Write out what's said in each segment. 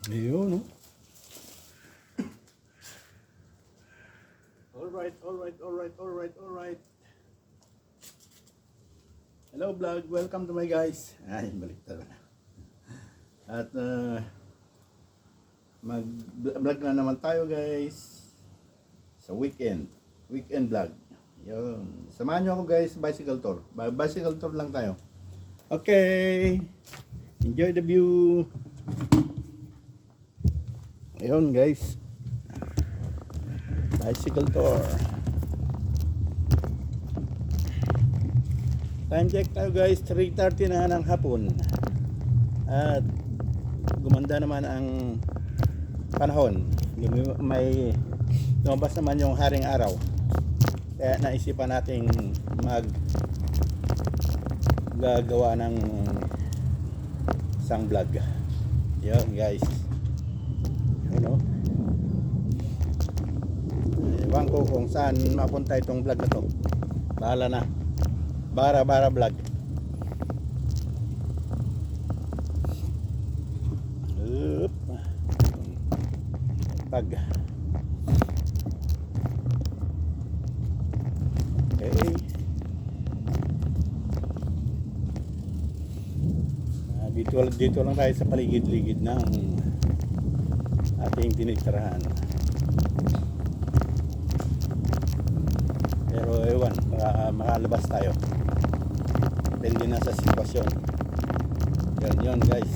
Ayun, no? Alright. Hello vlog, welcome to my guys. Ay, baliktad na. At mag-vlog na naman tayo guys sa weekend vlog. Yun. Samahan nyo ako guys, bicycle tour. Bicycle tour lang tayo. Okay. Enjoy the view. Ayun guys. Bicycle tour. Time check tayo guys, 3:30 na ng hapon. At gumanda naman ang panahon. May lumabas naman yung haring araw. Kaya naisipan nating gagawa ng isang vlog. Yun guys. Ano? Ewan ko kung saan mapunta itong vlog na to. Bahala na. Bara vlog. Pag. Okay. Dito lang tayo sa paligid-ligid ng ating tinitirahan. Pero ewan, makalabas tayo. Depende na sa sitwasyon. Yun guys.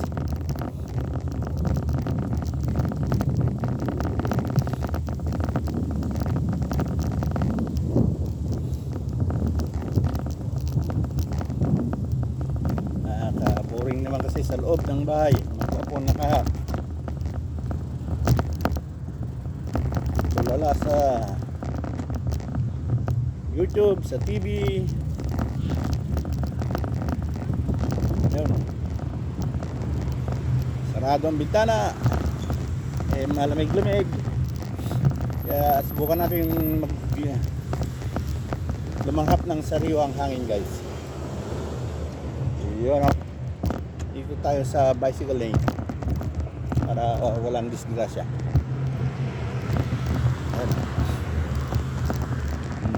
Nakaka-boring naman kasi sa loob ng bahay. Magkapon tulala sa YouTube, sa TV. Ayun. Sarado ang bintana. Malamig-lamig. Kaya subukan natin lumanghap ng sariwang hangin guys. Yun, oh. Dito tayo sa bicycle lane para walang disgrasya.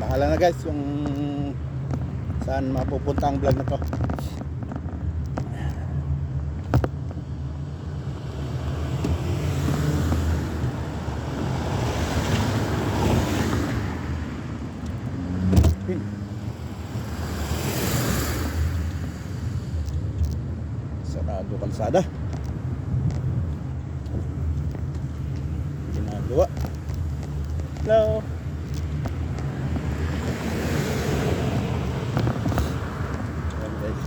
Bahala na guys yung saan mapupunta ang vlog na to. Sarado kalsada. Ginagawa. Hello. Ayan guys.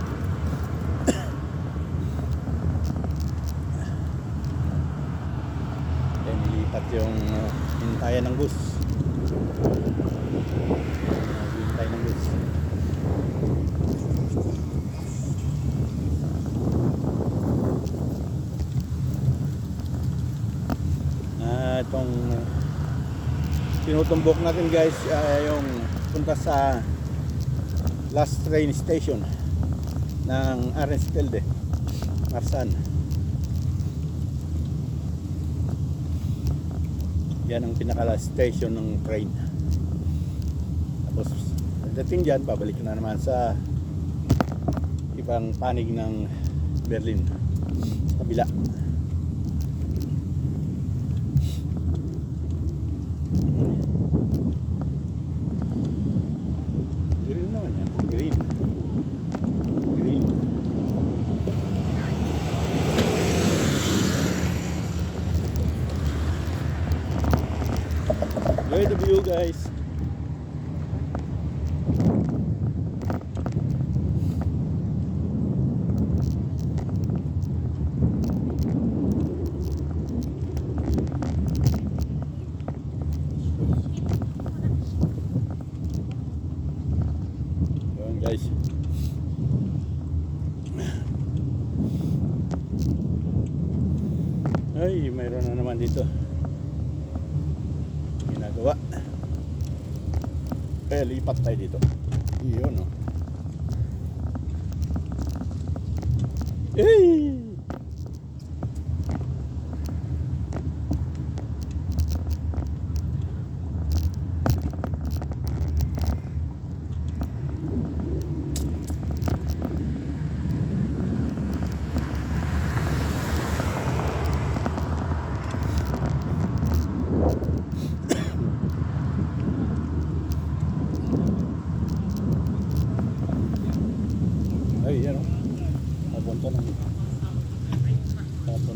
Ayan, nilipat yung hintayan ng bus. Hintay ng bus. Itong tinutumbok natin guys yung punta sa last train station ng Arensfelde, Marsan. Yan ang pinaka last station ng train. Tapos pagdating dyan, babalik na naman sa ibang panig ng Berlin, kabila. Enjoy the view guys. Yun guys. Ay, mayroon na naman dito ginagawa. Kaya lipat tayo dito. Iyon, oh.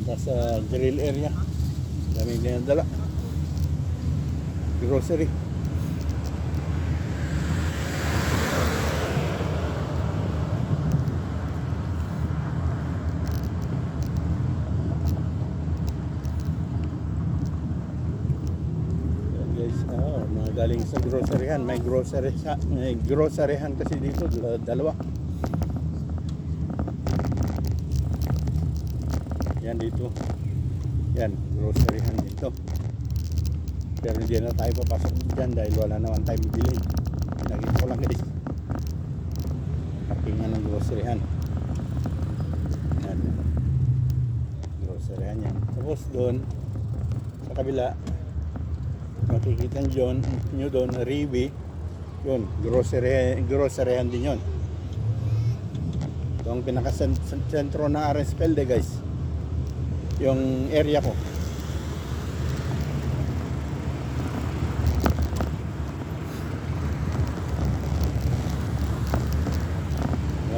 punta sa grill area. Daming dinadala. Grocery. Yan guys, mga galing sa groceryhan. May groceryhan kasi dito, dalawa. Yan dito. Yan, groceryhan dito. Pero hindi na tayo papasok dyan dahil wala naman tayo bibili. Nakita ko lang guys. Parkingan ng groceryhan. Yan. Groceryhan yan. Tapos doon, sa kabila, makikita nyo doon, Rivi. Yun, groceryhan din yun. Ito ang pinakasentro ng Arenspelde guys. Yung area ko.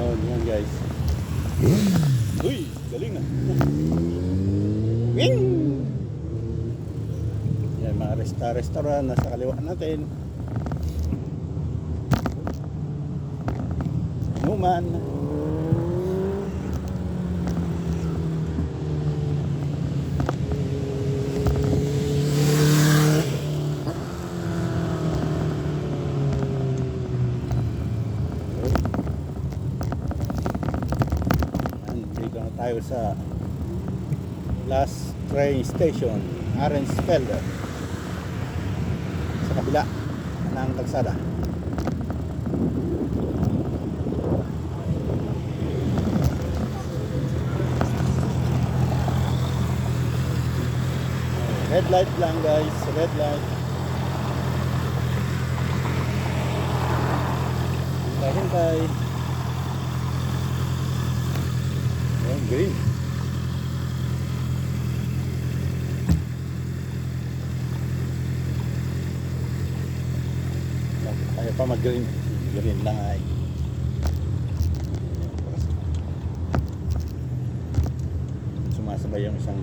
Yan guys. Uy, galing na. Wing! Yan mga restaurant nasa kaliwa natin. Inuman. Tayo sa last train station, Arenspelde, sa kabila ng kalsada. Red light lang guys, red light. Hintay. Green. Tayo pa mag-green. Green lang ay. Sumasabay yung isang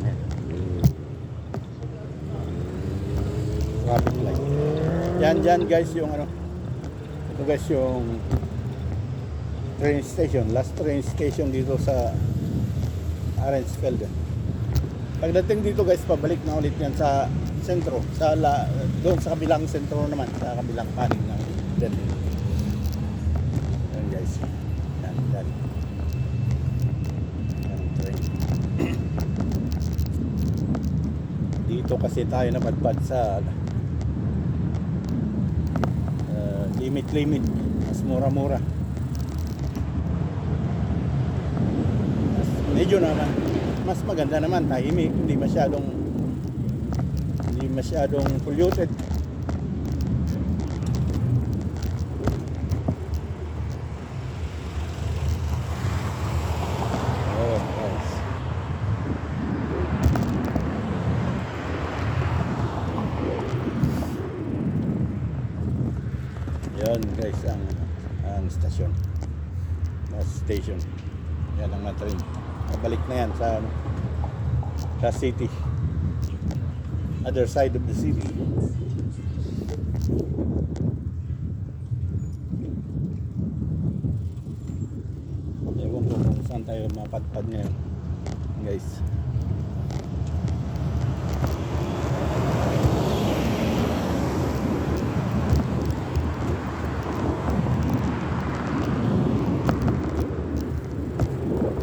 traffic light. Yan guys yung ano. Ito guys yung train station. Last train station dito sa Arenspelde. Pagdating dito guys, pabalik na ulit yan sa sentro, doon sa kabilang sentro naman, sa kabilang panig ng Delhi. Yan guys. Yan. Yan train. Dito kasi tayo napadpad sa limit. Mas mura-mura. Medyo naman mas maganda naman, tahimik, hindi masyadong polluted. Oh guys, yan guys ang station, bus station. Yan ang train. Balik na yan sa city, other side of the city. Ewan ko kung saan tayo mapadpad ngayon guys.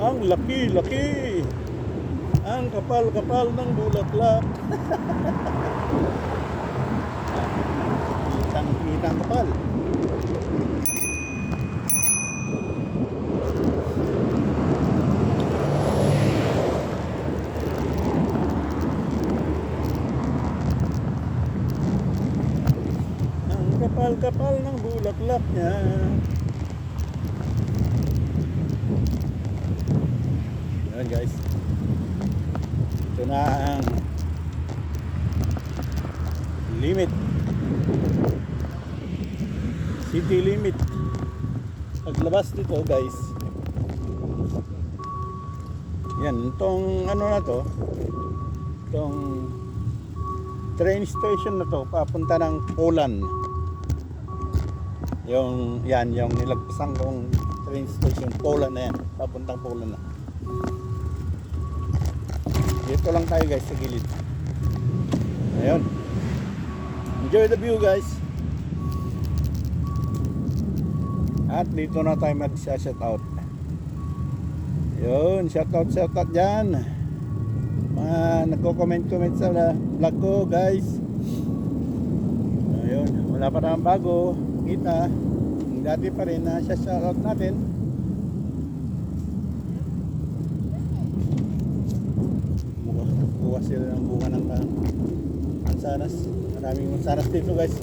Ang laki-laki, ang kapal-kapal ng bulaklak. Kitang kapal. Ang kapal-kapal ng bulaklak niya. Ayan guys, ito na ang limit, city limit. Paglabas dito guys, Yan, itong ano na to, itong train station na to, papunta ng Poland. Yung nilagpasan kong train station, Poland na yan, papuntang Poland na. Dito lang tayo guys sa gilid. Ayun. Enjoy the view guys. At dito na tayo mag-shout out. Yun, shout out dyan. Mga nagko-comment sa vlog ko guys. Ayun, wala pa naman bago. Kita, dati pa rin na shout out natin. Bukas sila ng bunga ng mansanas. Maraming mansanas dito guys.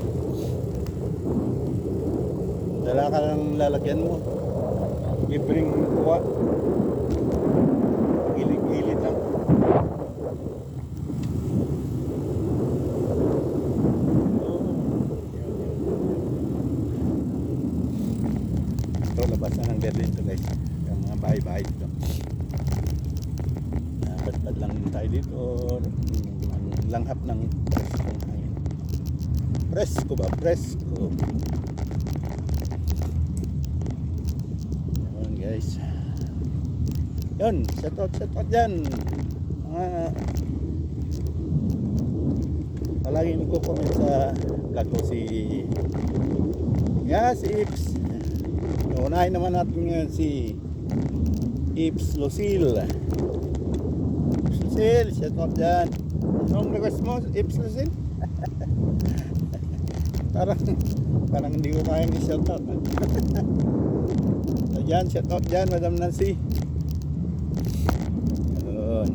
Dala ka ng lalagyan mo. Libreng kuha. Gilid-gilid lang. Ito, labasan ng Berlin to guys. Yung mga bahay-bahay dito. Bad lang din tayo dito. Ang langhap ng preskong hangin. Presko ba? Presko. Yun guys. Yun, shout out dyan. Mga palagi nagko-comment sa vlog ko si Ips. Unahin naman natin ngayon si Ips Lucille. Lucille, shout out dyan. Anong request mo, Ips Lucille? parang hindi ko kayang i-shout out. So dyan, shout out dyan, Madam Nancy. Yun.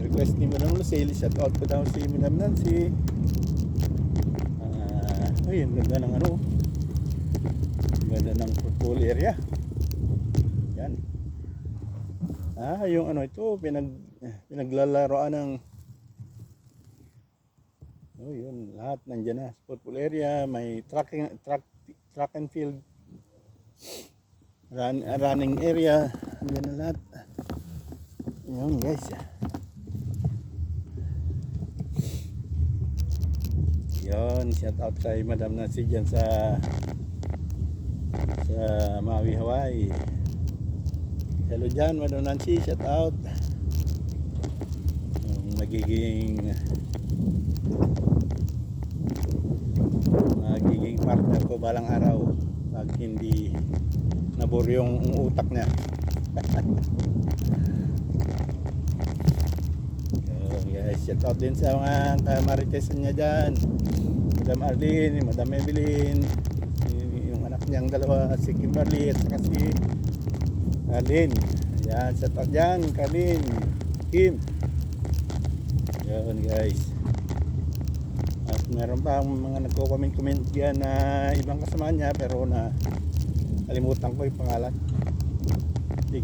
Request ni Madam Lucille, shout out ko daw si Madam Nancy. Ay, ang ganda ng ano. Ang ganda ng pool area. Yan. Yung ano ito, pinaglalaroan ng yun, lahat nandiyan na. Football area, may track and field, running area, nandiyan na lahat. Yun guys. Yun, shout out kay Madam Nancy dyan sa Maui, Hawaii. Hello dyan, Madam Nancy, shout out. Yung magiging partner ko balang araw pag hindi nabur yung utak niya. So guys, shout out din sa mga kamarites niya dyan, Madam Arlene, Madam Evelyn, yung anak niyang dalawa, si Kimberly at saka si Arlene. Yan, shout out dyan, Arlene, Kim. Yun guys. At meron pa mga nagko-comment diyan na ibang kasama niya pero na kalimutan ko yung pangalan. Hindi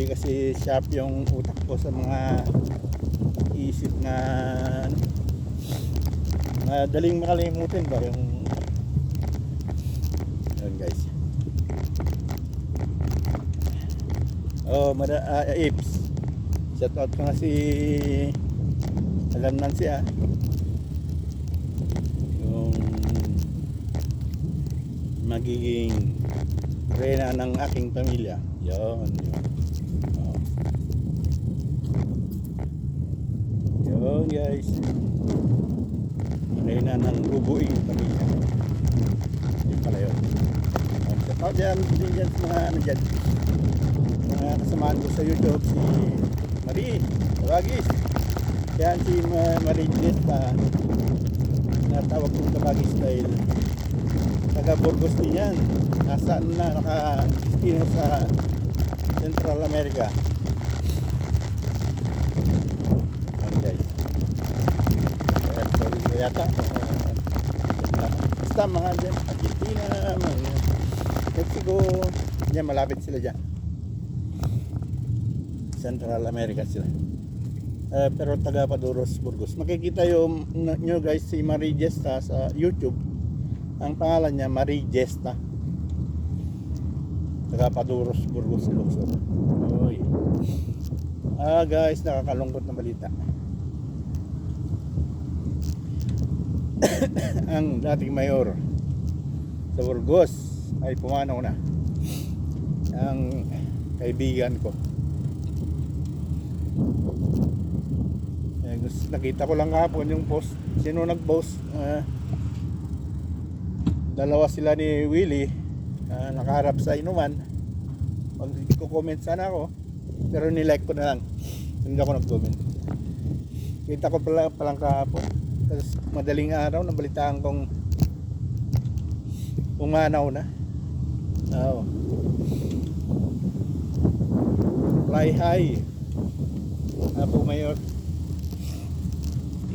kasi sharp yung utak ko sa mga isip na daling makalimutin ba yung yun guys. Ips, shout out ko nga si Alam Nancy yung magiging reyna ng aking pamilya. Yun. Yun guys, reyna ng bubuing pamilya. Yun pala yun. Shout out dyan sa mga ano dyan, mga kasamaan ko sa YouTube, si Marie Tawagis. Yan si Marie Jetta, natawag kong Tawagis style, taga Burgos din yan. Nasaan na, naka-destino sa Central America. Yan guys, yata basta mga dyan, Argentina, Mexico, dyan malapit sila dyan, Central America sila. Pero taga Paduros, Burgos. Makikita yung nyo guys si Marie Jesta sa YouTube. Ang pangalan niya Marie Jesta. taga Paduros, Burgos, Ilocos. Oy. Guys, nakakalungkot na balita. Ang dating mayor sa Burgos ay pumanaw na. Ang kaibigan ko. Nakita ko lang kahapon yung post. Sino nag-post? Dalawa sila ni Willie, nakaharap sa inuman. Mag-comment sana ako, pero nilike ko na lang. Hindi ako nag-comment. Kita ko palang kahapon. Tapos madaling araw nabalitaan kong pumanaw na. Fly high, Apo Mayor.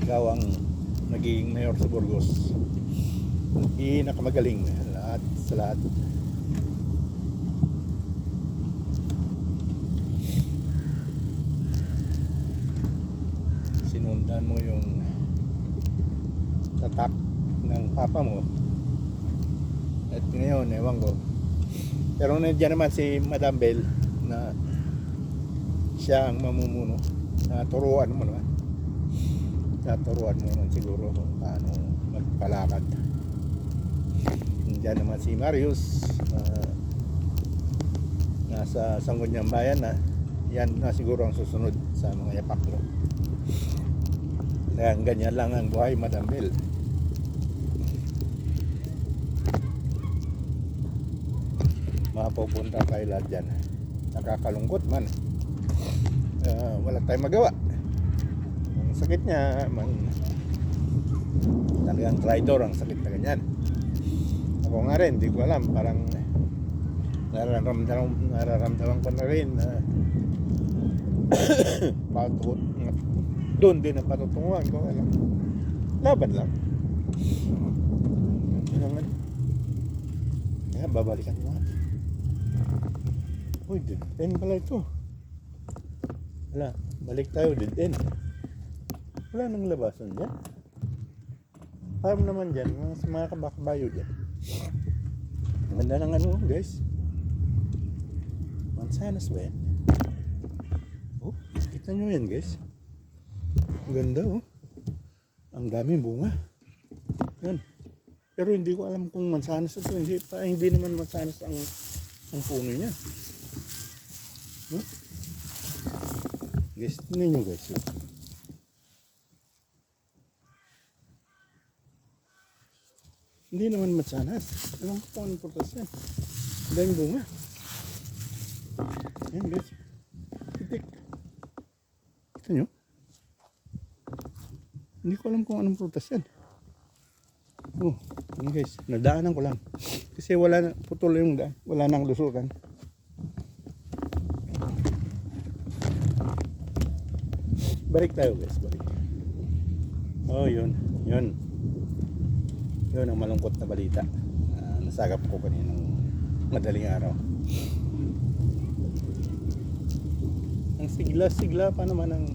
Ikaw ang naging mayor sa Burgos. Pinakamagaling lahat sa lahat. Sinundan mo yung tatak ng papa mo. At ngayon, ewan ko. Pero nandiyan naman si Madam Bell na siya ang mamumuno. Naturuan mo naman. Naturuan mo naman siguro kung paano magpalakad. Nandiyan naman si Marius, nasa Sangguniang Bayan na. Yan na siguro ang susunod sa mga yapaklo. Kaya ganyan lang ang buhay, Madam Bell. Mapupunta tayo lahat dyan. Nakakalungkot man. Wala tayong magawa. Ang sakit niya, talagang traitor ang sakit na ganyan. Ako nga rin, hindi ko alam. Parang nararamdaman ko na rin na doon din ang patutunguhan ko. Laban lang. Yun naman. Kaya babalikan mo. Uy, dead end pala ito. Wala, balik tayo, dead end. Wala nang labasan dyan. Farm naman dyan, mga kabakabayo dyan. Ang ganda ng ano, guys. Mansanas ba yan? Oh, kita nyo yan, guys. Ang ganda, oh. Ang daming bunga. Yan. Pero hindi ko alam kung mansanas ito. Hindi naman mansanas ang puno niya. Guys, tingnan nyo, guys. Hindi naman mansanas. Alam ko kung anong purpose yan. Ang daming bunga. Yan, guys. Pitik. Kita nyo? Hindi ko alam kung anong prutas yan. Oh, yan guys. Nadaanan ko lang. Kasi wala na, putol yung daan. Wala nang lusuran. Balik tayo, guys. Balik. Oh, yun. Yun. Yun ang malungkot na balita. Nasagap ko kaninang madaling araw. Ang sigla-sigla pa naman ang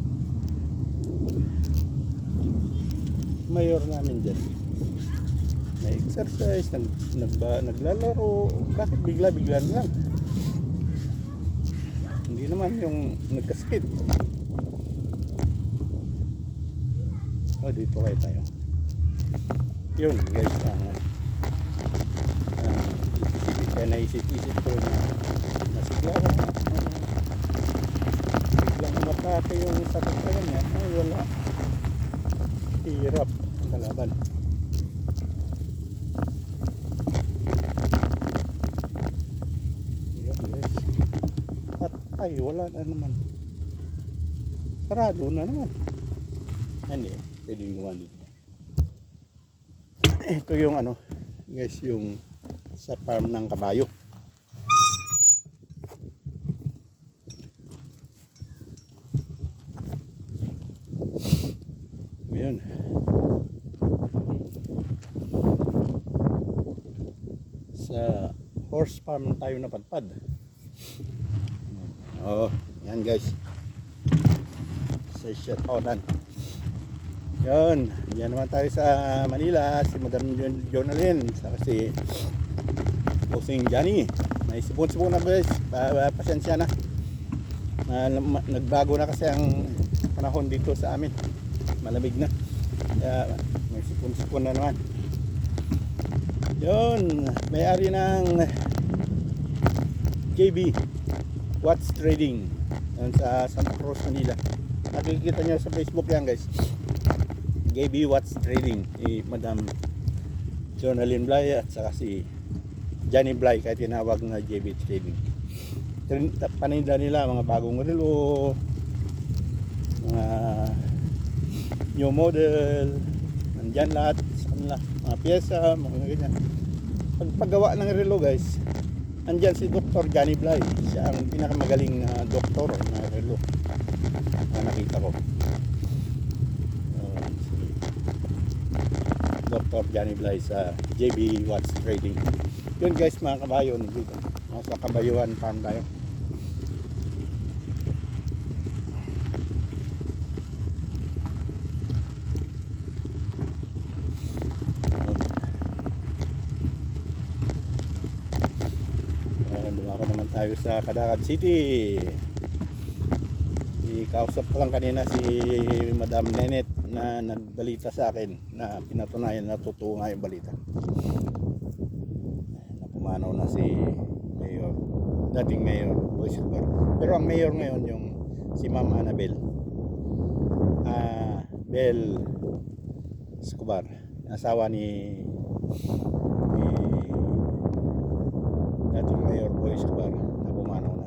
mayor namin dyan. May exercise, naglalaro. Bakit bigla-bigla na lang? Hindi naman yung nagkasakit. Oh, dito kayo tayo. Yun guys, kaya naisip-isip ko na nasigla ko biglang matake yung sakit na ganyan. Ay wala, hirap ang kalaban. Yun guys, at ay wala na naman, sarado na naman. Hindi, pwede yung gumawa dito. Ito yung ano guys, yung sa farm ng kabayo. Ayan. Sa horse farm tayo napadpad. Oh, yan guys. Sa Shetonan. Yun, yan naman tayo sa Manila, si Madam Jonalyn, saka si Bossing Johnny. may sipon-sipon na guys. Pasensya na. Nagbago na kasi ang panahon dito sa amin. Malamig na. Kaya may sipon-sipon na naman. Yun, may-ari ng JB Watts Trading yan sa Santa Cruz, Manila. Nakikita nyo sa Facebook yan guys. JB Watts Trading, Madam Jonalyn Blay at saka si Johnny Blay, kaya tinawag na JB Trading. Paninda nila mga bagong relo, mga new model, nandyan lahat sa kanila, mga pyesa, mga ganyan. Paggawa ng relo guys, andyan si Dr. Johnny Blay. Siya ang pinakamagaling na doktor na relo na nakita ko. Si Dr. Johnny Blay sa JB Watts Trading. Yun guys mga kabayo, dito sa Kabayuhan Farm tayo. Dumako naman tayo sa Cadaqued City. Ikausap ko lang kanina si Madam Nenet na nagbalita sa akin na pinatunayan na totoo nga yung balita. Napumanaw na si Mayor, dating Mayor Boy Escobar. Pero ang Mayor ngayon yung si Ma'am Annabel Bel Escobar, asawa ni dating Mayor Boy Escobar na pumanaw na.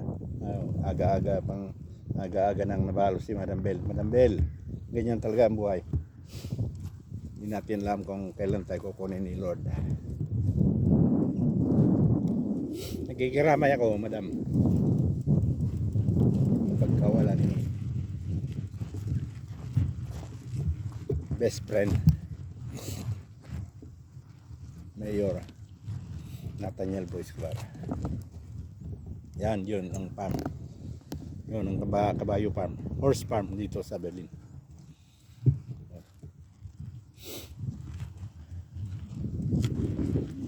Aga-aga nang nabalo si Madam Bel. Madam Bel, ganyan talaga ang buhay. Hindi natin alam kung kailan tayo kukunin ni Lord. Nagigiramay ako, Madam, pagkawala ni best friend Mayor Nathaniel Boy Escobar. Yan, yun ang farm. Yun ang Kabayo Farm, horse farm dito sa Berlin.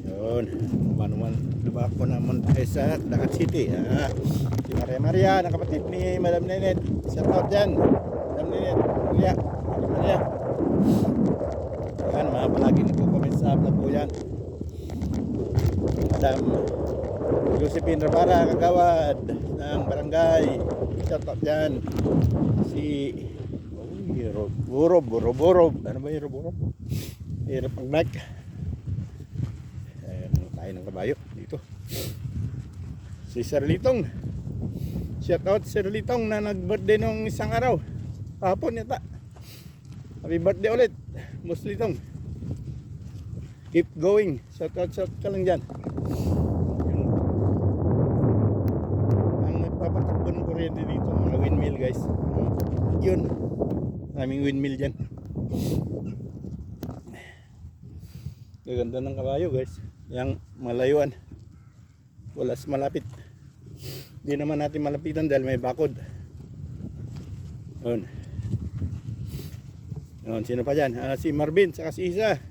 Yun, nabako naman tayo sa Cadaqued City. Si Maria na kapatid ni Madam Nenet. Shout out dyan, Madam Nenet. Maria. Yan, mga palagi nagko-comment sa vlog ko yan. Madam Josephine Rabara Kagawad ng barangay. Shout out dyan. Si Borob. Ano ba yung Borob? Hirap ang mic. Tayo ng kabayo dito. Si Sir Litong. Shout out Sir Litong na nag-birthday nung isang araw. Hapon yata. Happy birthday ulit, Boss Litong. Keep going. Shout out ka lang dyan. Papatakbo ng kuryente dito, mga windmill guys. Yun, maraming windmill dyan. Gaganda ng kabayo guys. Yang malayuan, wala sa malapit. Hindi naman natin malapitan dahil may bakod. Yun. Yun, sino pa dyan? Si Marvin saka si Isa.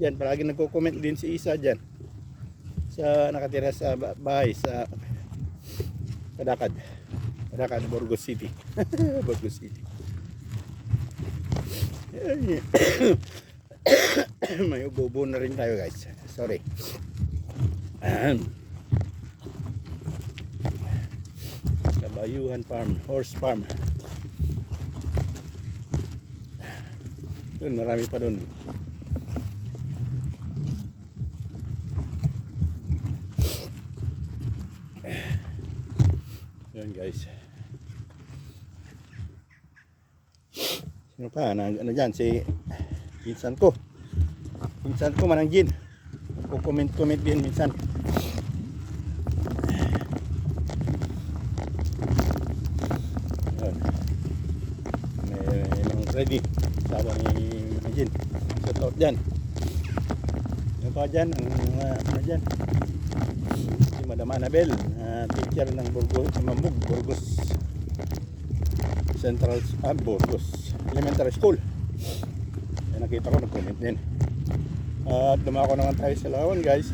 Yan, palagi nagko-comment din si Isa dyan, sa nakatira sa bahay sa Cadaqued, Burgos City. Burgos City. May ubo na rin tayo guys. Sorry. Kabayuhan Farm, horse farm. Doon, marami pa doon. Yun guys. Sino pa? Ano dyan? Si pinsan ko. Pinsan ko Manang Jin. Comment din minsan. Yun. May ready. Sabi ni Manang Jin. Shout out dyan. Yung pa dyan. Ano dyan? Si Madam Annabel, teacher ng Burgos Central Burgos Elementary School. Nakita ko, nag-comment din. At dumako naman tayo sa Lawan guys.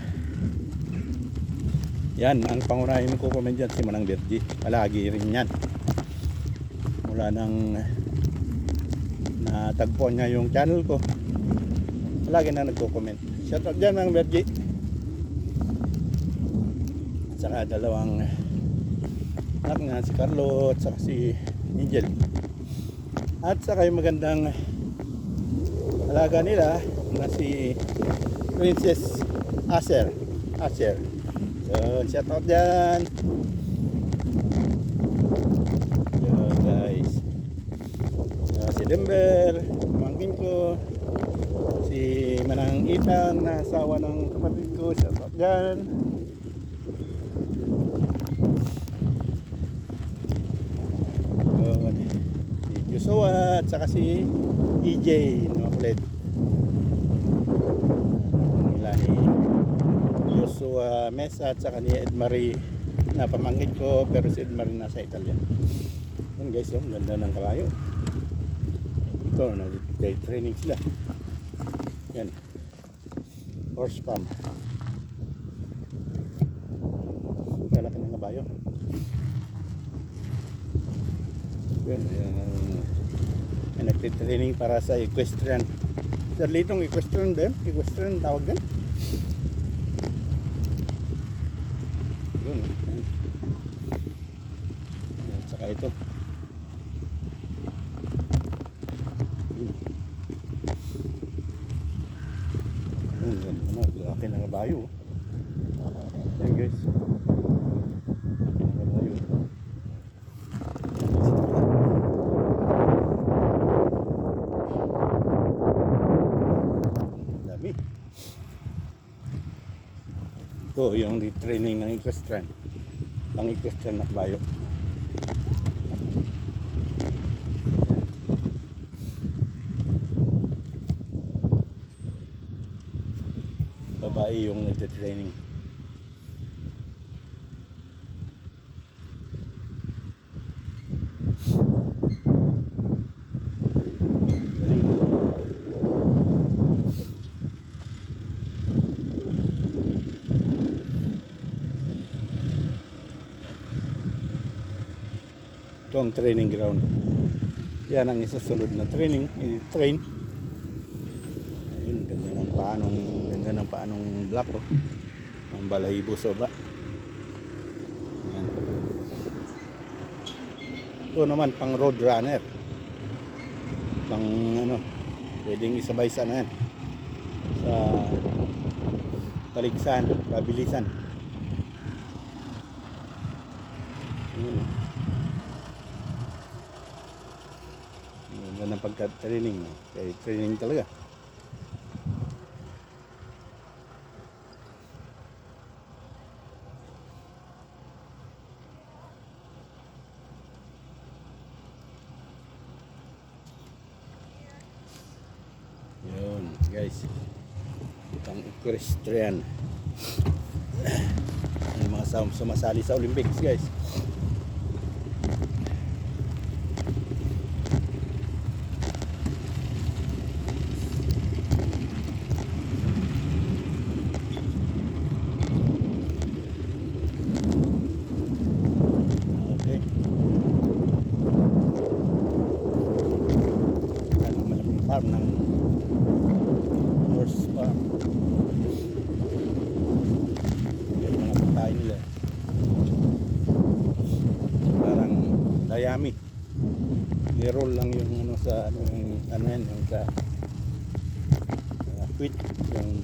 Yan, ang pangunahin ko comment dyan, si Manang Virgie. Palagi rin yan. Mula nang natagpuan niya yung channel ko, palagi na nagko-comment. Shout out dyan, Manang Virgie. At saka dalawang anak nga, si Carlo at saka si Angel. At saka yung magandang alaga nila na si Princess Acer. So, shout out dyan. Yun guys. Si Denver, pamangkin ko. Si Manang Ethan na asawa ng kapatid ko. Shout out dyan. Yun. Si Joshua at saka si EJ na makulit. Nila ni Joshua Mesa at saka ni Edmarie na pamangkin ko, pero si Edmarie nasa Italia. Yan guys, oh, ganda ng kabayo. Ito, nag-training sila. Yan, horse farm. Kalaki ng kabayo. Yan, nag-training para sa equestrian. Sarlitong equestrian din, equestrian tawag din. Yun, yan. At saka ito. Laki ng kabayo. Yan guys. Laki ng kabayo. Dami. Ito yung retraining ng equestrian. Ang equestrian na kabayo. Babae yung nagte-training. Ito ang training ground. Yan ang isusunod na training. I-train. Ayun, ganda ng paanong black, oh. Ang balahibo soba. Yan. Ito naman pang road runner. Pang ano, pwedeng isabay sa yan. Sa taligsan, pabilisan. Ayun. Ganda ng pagka-training. Kaya training talaga. Yun guys, itong equestrian. Yung mga sumasali sa Olympics guys. Okay. Yan ang malaking farm ng horse farm. Yan mga pagkain nila. Parang dayami. I-roll lang yung ano sa ano yan, yung sa wheat, yung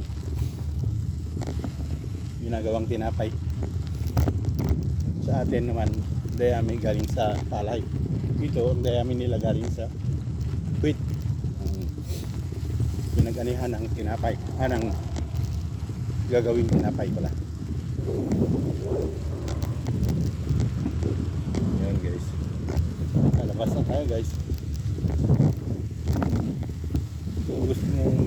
ginagawang tinapay. Sa atin naman, dayami galing sa palay. Dito, dayami nila galing sa wheat. Pinag-anihan ng tinapay, ng gagawing tinapay pala. Yan guys, kalabas na tayo guys. Kung gusto mong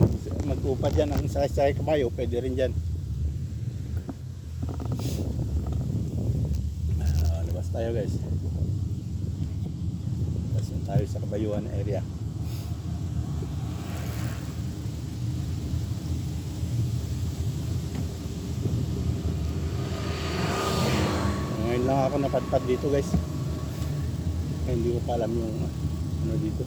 mag-upad dyan ang sakay-sakay kabayo, pwede rin dyan. Labas tayo guys. Labas na tayo sa kabayuan area. ako napadpad dito guys. Hindi ko pa alam yung ano dito.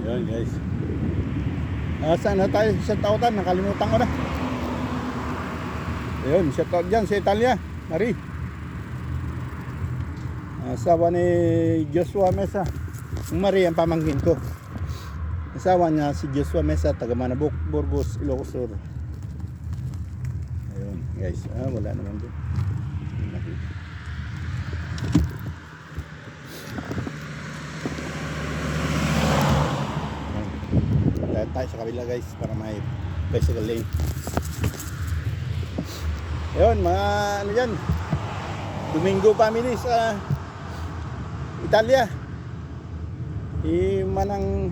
Yun guys. Saan na tayo? Shoutoutan, nakalimutan ko na. Ayun, shoutout dyan sa Italia, Marie. Asawa ni Joshua Mesa. Yung Marie ang pamangkin ko. Asawa niya si Joshua Mesa, taga Manabuk, Burgos, Ilocos Sur. Ayun guys, wala naman doon. Tayo sa kabila guys para may bicycle lane. Ayun mga ano dyan, Domingo family sa Italia. Manang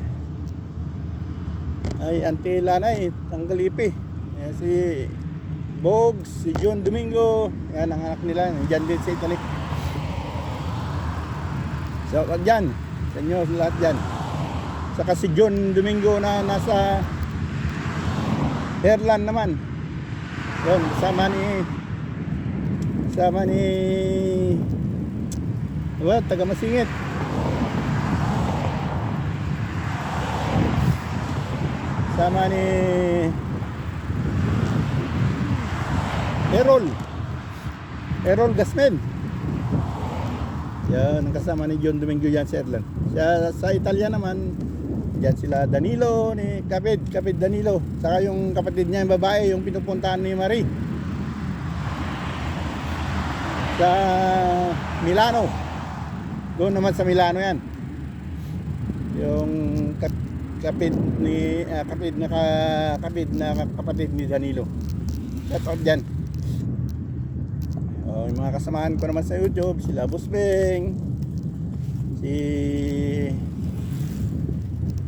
ay Antilanay Tanggalipi. Si Bogs, si John Domingo, yan ang anak nila, nandiyan din sa Italy. So dyan sa inyo lahat dyan. Saka si John Domingo na nasa Ireland naman. Yun, kasama ni taga Masingit. Sama ni Errol Gasmen. Yan, ang kasama ni John Domingo yan sa Ireland. Sa Italia naman, yan sila Danilo, ni Kapit Danilo. Saka yung kapatid niya yung babae, yung pinupuntahan ni Marie sa Milano. Doon naman sa Milano yan. Yung kapatid na kapatid ni Danilo. Shout out dyan. Yung mga kasamahan ko naman sa YouTube, sila Busbeng, si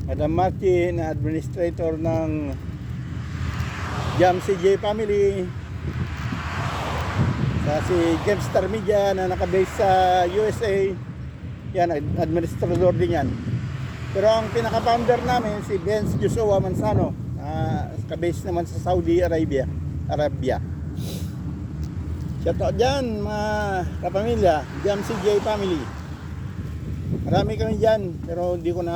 Madam Martin, administrator ng Jam CJ Family, si Gemstar Media na nakabase sa USA, yan, administrator din yan. Pero ang pinaka-founder namin si Benz Joshua Manzano, nakabase naman sa Saudi Arabia. Shoutout dyan mga kapamilya, Jam CJ Family. Marami kami dyan, pero hindi ko na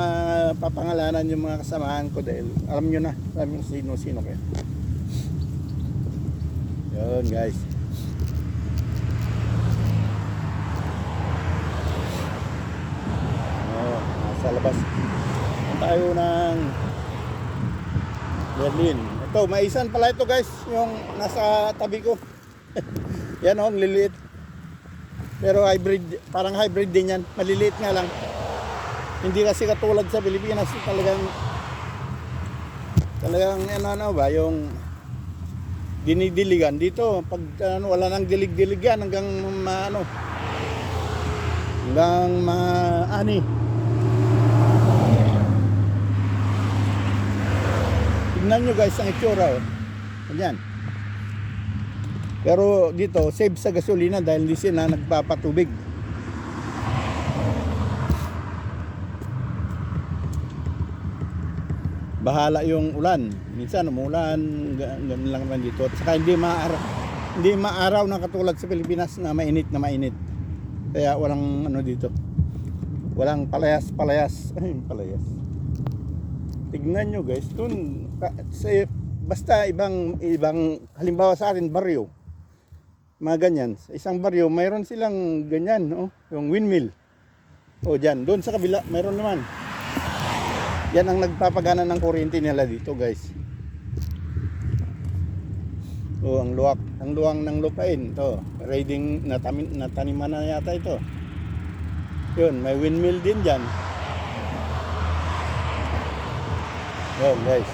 papangalanan yung mga kasamahan ko dahil alam nyo na, alam nyo sino-sino kayo. Yun guys. Nasa labas tayo ng Berlin. Ito, maisan pala ito guys, yung nasa tabi ko. Yan o, liliit. Pero hybrid, parang hybrid din yan. Maliliit nga lang. Hindi kasi katulad sa Pilipinas, talagang ano ba, yung dinidiligan. Dito, pag wala nang dilig-diligan hanggang maani. Tignan nyo guys ang itsura. Ganyan. Pero dito, save sa gasolina dahil hindi sila nagpapatubig. Bahala yung ulan. Minsan umulan, ganun lang naman dito. At saka hindi maaraw na katulad sa Pilipinas na mainit. Kaya walang ano dito. Walang palayas. Ay, palayas. Tignan nyo guys, dun, basta ibang halimbawa sa atin, baryo. Mga ganyan. Sa isang baryo, mayroon silang ganyan, no? Yung windmill. O dyan, doon sa kabila, mayroon naman. Yan ang nagpapagana ng kuryente nila dito, guys. O, ang luwang ng lupain. Ito, raiding, nataniman na yata ito. Yun, may windmill din dyan. Yun, guys.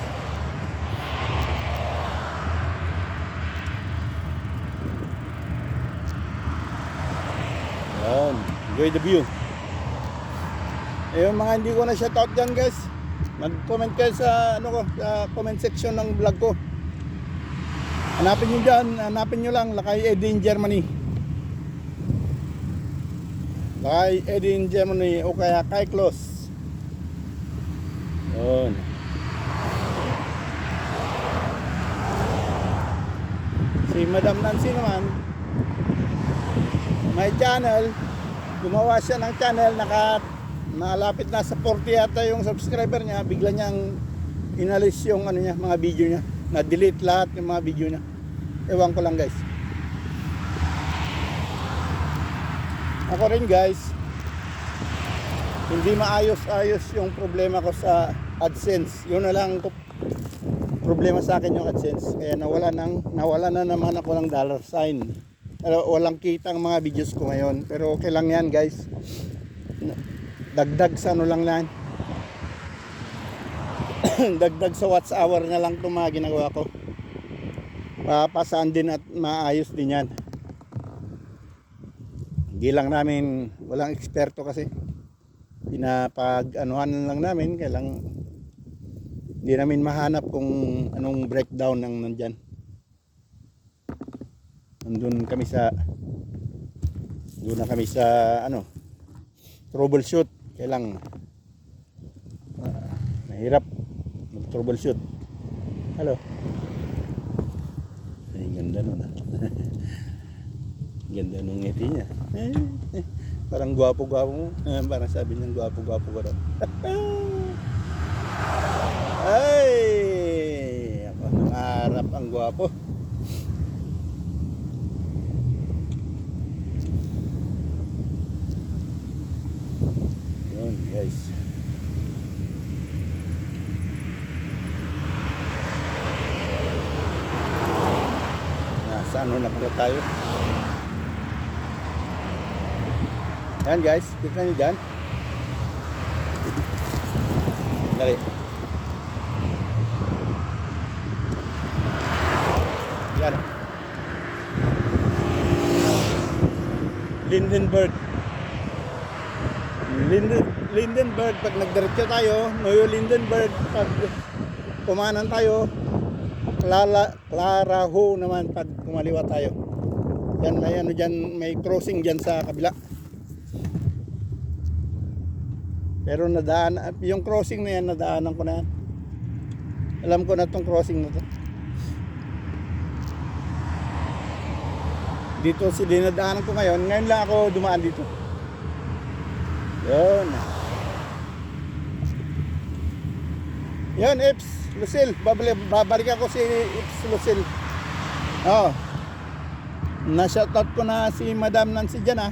Enjoy the view. Yung mga hindi ko na shoutout dyan guys, mag-comment kayo sa ano ko, sa comment section ng vlog ko. Hanapin nyo dyan, hanapin nyo lang Lakay Eddie in Germany. Lakay Eddie in Germany o kaya Kai Klos. Yun. Si Madam Nancy naman, may channel, gumawa siya ng channel, malapit na sa 40 yata yung subscriber niya. Bigla niyang inalis yung ano niya, mga video niya, na-delete lahat yung mga video niya. Ewan ko lang guys. Ako rin guys, hindi maayos-ayos yung problema ko sa AdSense. Yun na lang problema sa akin yung AdSense. Kaya nawala na naman ako ng dollar sign. Pero walang kita ang mga videos ko ngayon. Pero okay lang yan guys. Dagdag sa ano lang yan. Dagdag sa watch hour na lang itong mga ginagawa ko. Papasaan din at maayos din yan. Hindi lang namin, walang eksperto kasi. Pinapag-anuhan lang namin. Kaya lang hindi namin mahanap kung anong breakdown ng nandyan. Doon na kami sa ano, troubleshoot. Kaya lang mahirap mag-troubleshoot. Hello. Ay, ganda nun ah. Ganda nung ngiti niya. Parang gwapo-gwapo mo. Parang sabi niyang gwapo-gwapo ko rin. Ay, ako nangarap ang gwapo. Yun guys. Nasa ano na pala tayo. Yan guys, kita nyo dyan. Dali. Yan. Lindenberg, pag nagdiretso tayo, Noyo Lindenberg, pag kumanan tayo, Claraho naman pag kumaliwa tayo. Yan, may ano dyan, may crossing dyan sa kabila. Pero yung crossing na yan, nadaanan ko na yan. Alam ko na tong crossing na to. Dito dinadaanan ko ngayon. Ngayon lang ako dumaan dito. Yun. Yun, Ips Lucille. Babalik ako si Ips Lucille. Oh. Na-shoutout ko na si Madam Nancy dyan ah.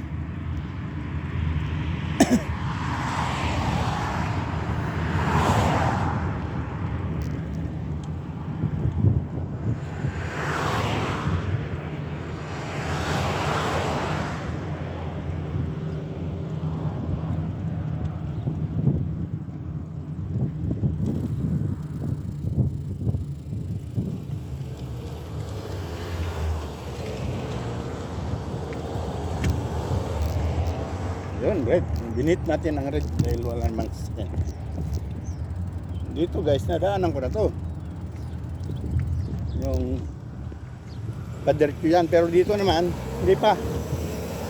Yun, red. Binit natin ang red dahil wala namang sasakyan. Dito guys, nadaanan ko na to. Yung padirect yan. Pero dito naman, hindi pa.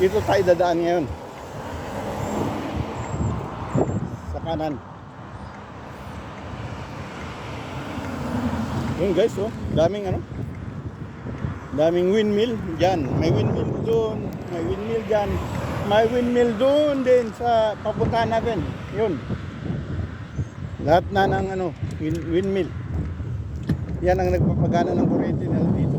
Dito tayo dadaan ngayon. Sa kanan. Yun guys, oh. Daming ano. Daming windmill dyan. May windmill doon. May windmill dyan. May windmill doon din sa papuntahan natin. Yun. Lahat na ng ano, windmill. Yan ang nagpapagana ng kuryente na dito.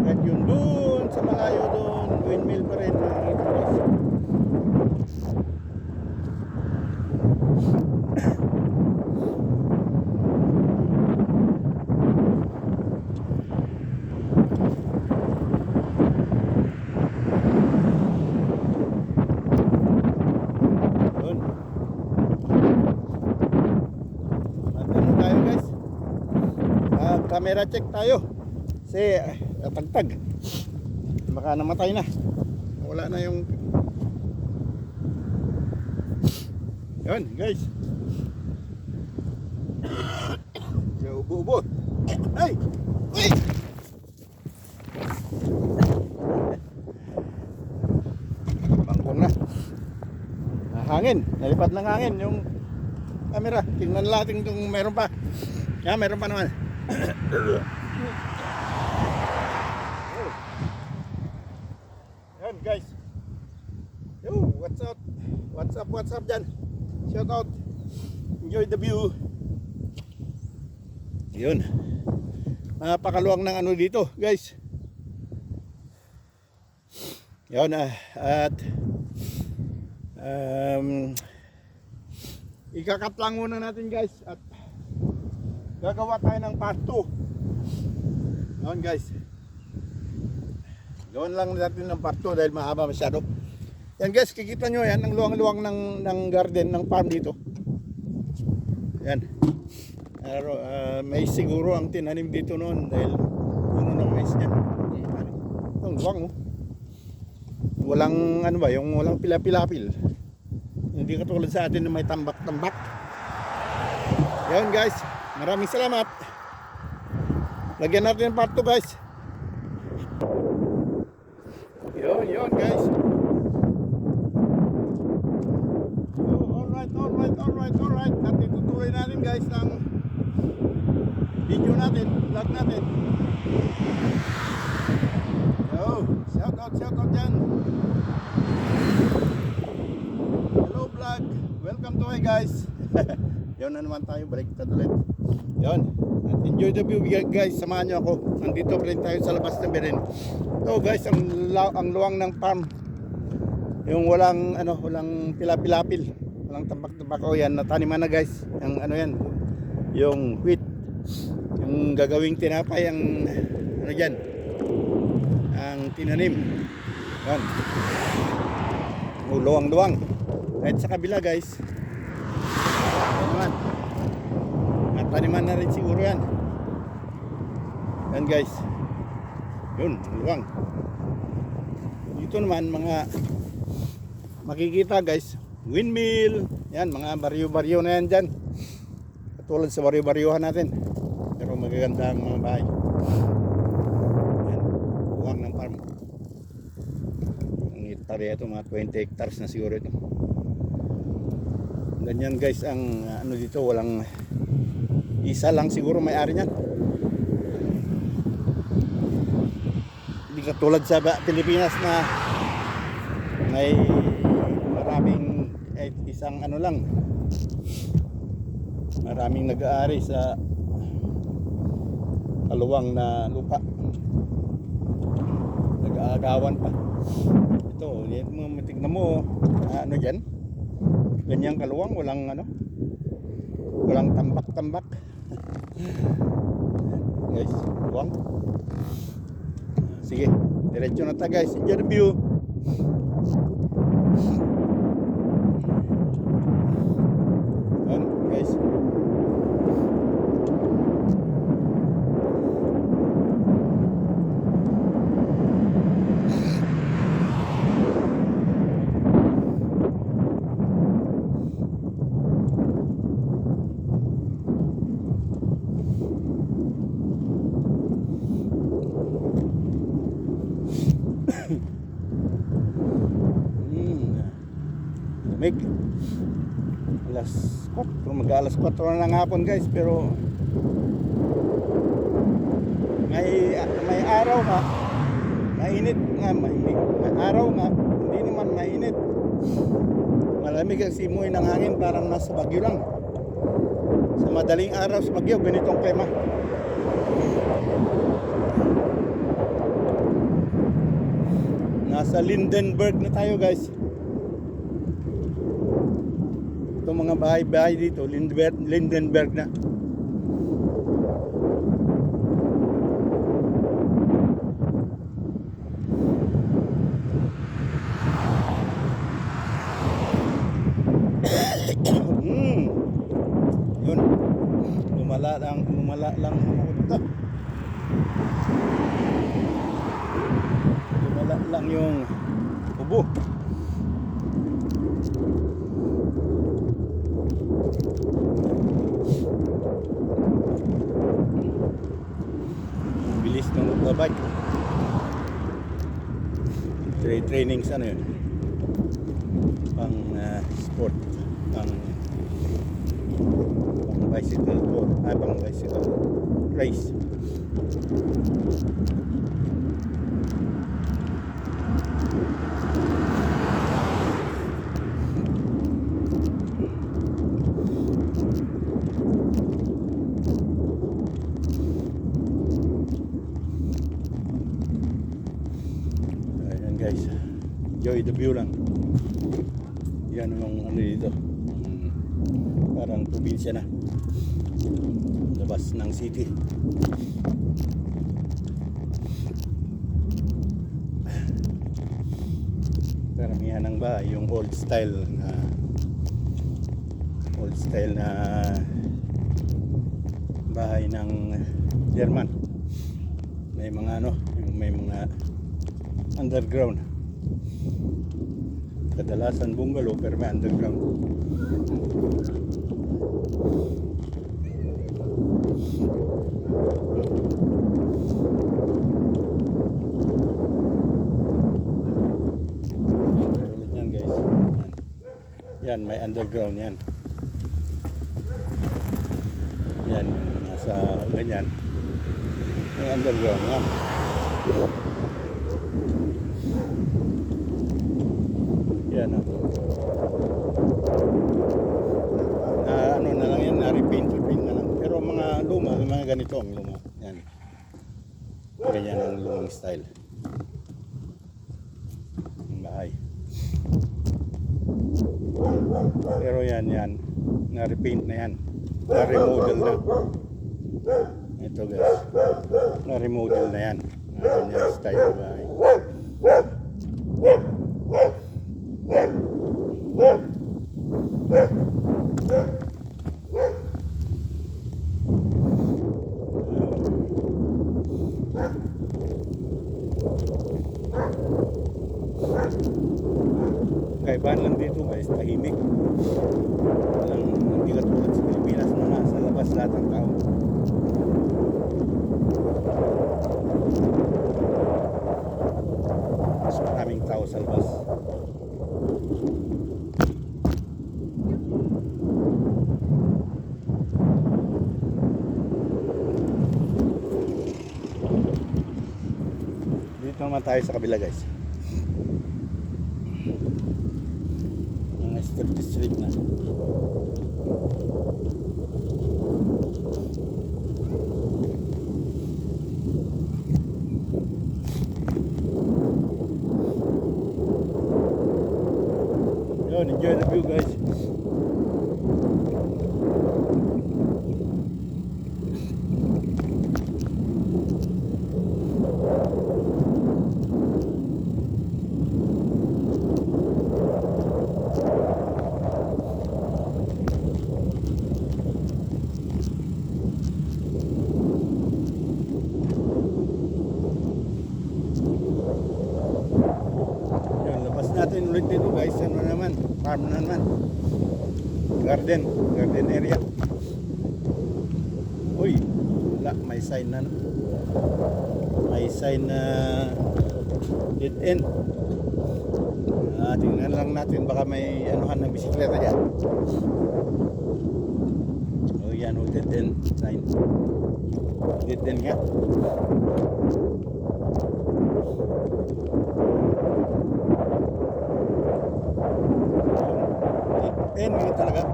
At yun doon sa malayo doon, windmill pa rin. Camera check tayo kasi tagtag baka namatay na. wala na yung yun guys. Yung ubo-ubo. Ay! Uy! Bangkong na. Hangin. Nalipat ng hangin yung camera. Tingnan natin kung meron pa. Yeah, meron pa naman. Yan guys. Yo, what's up? What's up dyan? Shout out. Enjoy the view. Yun. Napakaluwang ng ano dito, guys. Yun at ikakat lang muna natin guys at gagawa tayo ng part 2. Yun guys. Gawin lang natin ng part 2 dahil mahaba masyado. Yan guys, kikita nyo yan, ang luwang-luwang ng garden, ng farm dito. Yan. Pero, may siguro ang tinanim dito noon dahil ano ng mais yan. Ang luwang oh. Walang ano ba, yung walang pila-pilapil. Hindi katulad sa atin na may tambak-tambak. Yan guys, maraming salamat. Lagyan natin ng part 2 guys. Yun guys. Alright. At itutuloy natin guys ang video natin, vlog natin. Yo, shout out dyan. Hello vlog, welcome to my guys. Yun na naman tayo, balik ulit. Yun, at enjoy the view guys, samahan nyo ako. Nandito pa rin tayo sa labas ng Beren. So guys, ang luwang ng farm. Yung walang pila-pilapil, walang tambak-tambak. O yan, nataniman na guys. Yung ano yan, yung wheat, yung gagawing tinapay, ang ano dyan, ang tinanim. Yan. O, luwang-luwang. Kahit sa kabila guys. Yan naman. At taniman na rin siguro yan. Yan guys. Yun, luwang. Dito naman mga makikita guys, windmill. Yan, mga baryo-baryo na yan dyan. Katulad sa baryo-baryohan natin. Pero magaganda ang mga bahay. Yan, luwang ng farm. Ang hektarya ito, mga 20 hectares na siguro ito. Ganyan guys ang ano dito, walang isa lang siguro may-ari niyan. Hindi katulad sa Pilipinas na may maraming isang ano lang, maraming nag-aari sa kaluwang na lupa, nag-aagawan pa. Ito, tignan mo ano dyan, ganyang kaluwang, walang tambak-tambak. Guys, luwang. Sige, diretso na tayo guys, enjoy the view. Yan guys. Lamig. Mag-alas 4 na ng hapon guys, pero may araw nga, mainit nga, may araw nga, hindi naman mainit. Malamig ang simoy ng hangin, parang nasa Bagyo lang. Sa madaling araw sa Bagyo, ganitong klima. Nasa Lindenberg na tayo guys. Itong mga bahay-bahay dito, Lindenberg na. Yun. Lumala lang ako dito. Lumala lang yung tubo. Bilis ng magbabike. Training sa ano yun, pang sport, pang bicycle tour, pang bicycle race. Ayan guys, enjoy the view lang. Yan yung ano dito, parang probinsya na, labas ng city. Karamihan ng bahay yung old style na bahay ng German. May mga ano, may mga underground, kadalasan bungalow pero may underground. Yan guys, yan may underground yan. Yan nasa ganyan, may underground yan. Yan ano na lang yan, na-repaint na lang. Pero mga luma, mga ganito ang luma. Yan. Ganyan ang lumang style ng bahay. Pero yan, na-repaint na yan. Na-remodel na. Ito guys, na-remodel na yan. Ganyan style ng bahay. Kaibahan lang dito guys, tahimik. Hindi katulad sa Pilipinas na nasa labas lahat ng tao. Mas maraming tao sa labas. Dito naman tayo sa kabila guys. Street na. Yun, enjoy the view guys. Natin ulit dito guys, ano naman, farm na naman, garden area. Uy, wala, may sign na dead end. Tingnan lang natin, baka may anuhan ng bisikleta dyan. Oh yan, dead end sign, dead end nga. Ngayon talaga.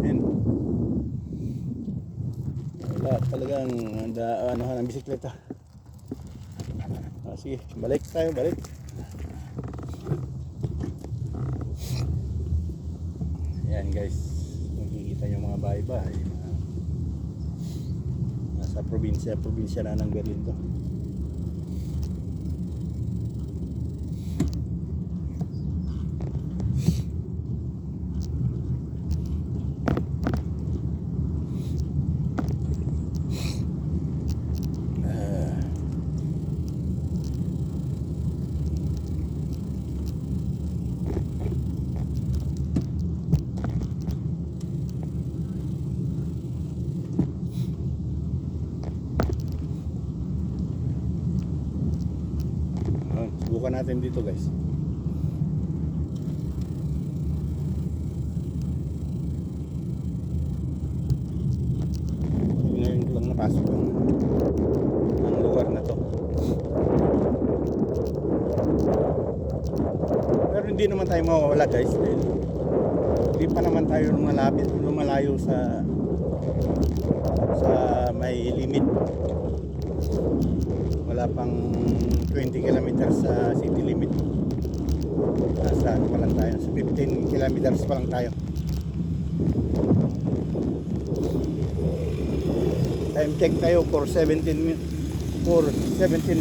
Ayan. Wala talagang anuhan ng bisikleta. Sige, balik. Ayan guys, makikita yung mga bahay-bahay. Nasa probinsya na ng Galindo. subukan natin dito guys. Ngayon ko lang napasok ang lugar na to. Pero hindi naman tayo mawawala guys, dahil hindi pa naman tayo lumalayo sa may limit. Wala pang 20 kilometers sa city limit. Nasa ano pa lang tayo, sa 15 kilometers pa lang tayo. Time check tayo for 17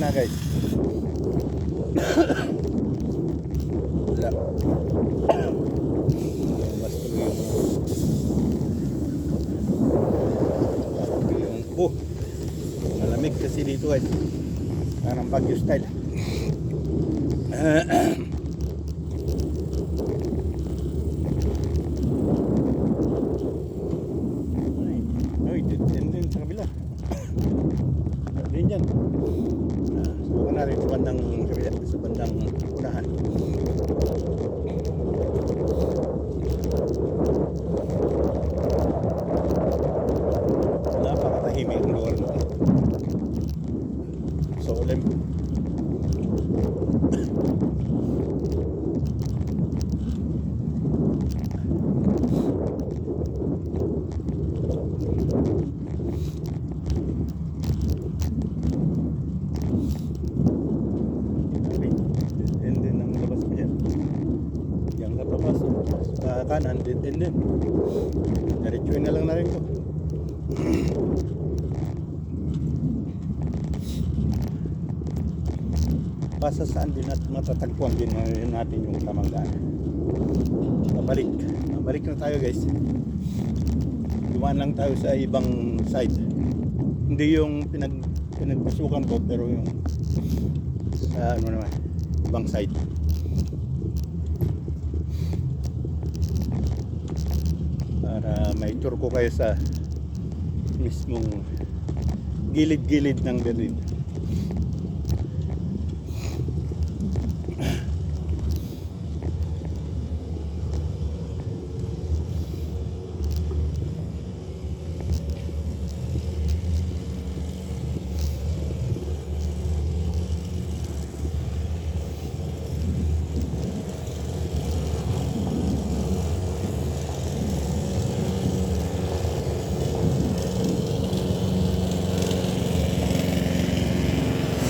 na guys. Wala. Malamig kasi dito guys. Parang Baguio style. Din sa kabila. Din dyan. Subukan natin sa bandang kabila, sa bandang unahan. Napakatahimik ang lugar nito. So ulim. Kanan din diretsuin na lang na rin ko. Basta saan din at matatagpuan din natin yung tamang daan. Babalik na tayo guys. Dumaan lang tayo sa ibang side, hindi yung pinagpasukan ko, pero yung ano naman, ibang side. Para may tour ko kayo sa mismong gilid-gilid ng Berlin.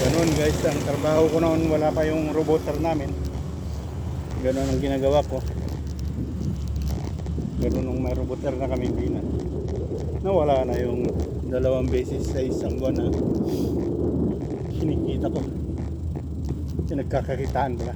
Ganun guys, ang trabaho ko noon, wala pa yung roboter namin. Ganun ang ginagawa ko. Ganun nung may roboter na kami, hindi na. Nawala na yung 2 beses sa isang buwan na kinikita ko. Kasi nagkakakitaan pala.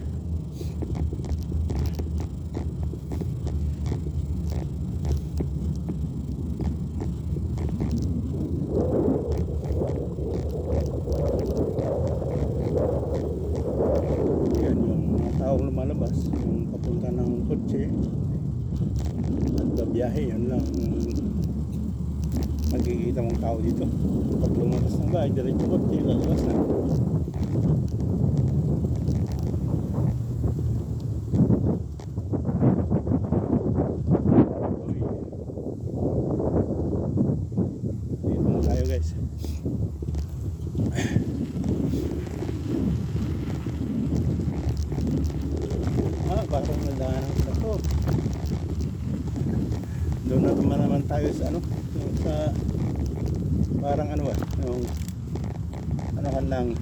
Lumalabas yung papunta ng kotse at babiyahe, yun lang magkikita mong tao dito. Pag lumabas ng bahay, diretso kotse, lalabas na. Dito na tayo guys. Parang nadahanan ko to. Doon naman tayo sa ano, sa parang ano ba, yung ano kan lang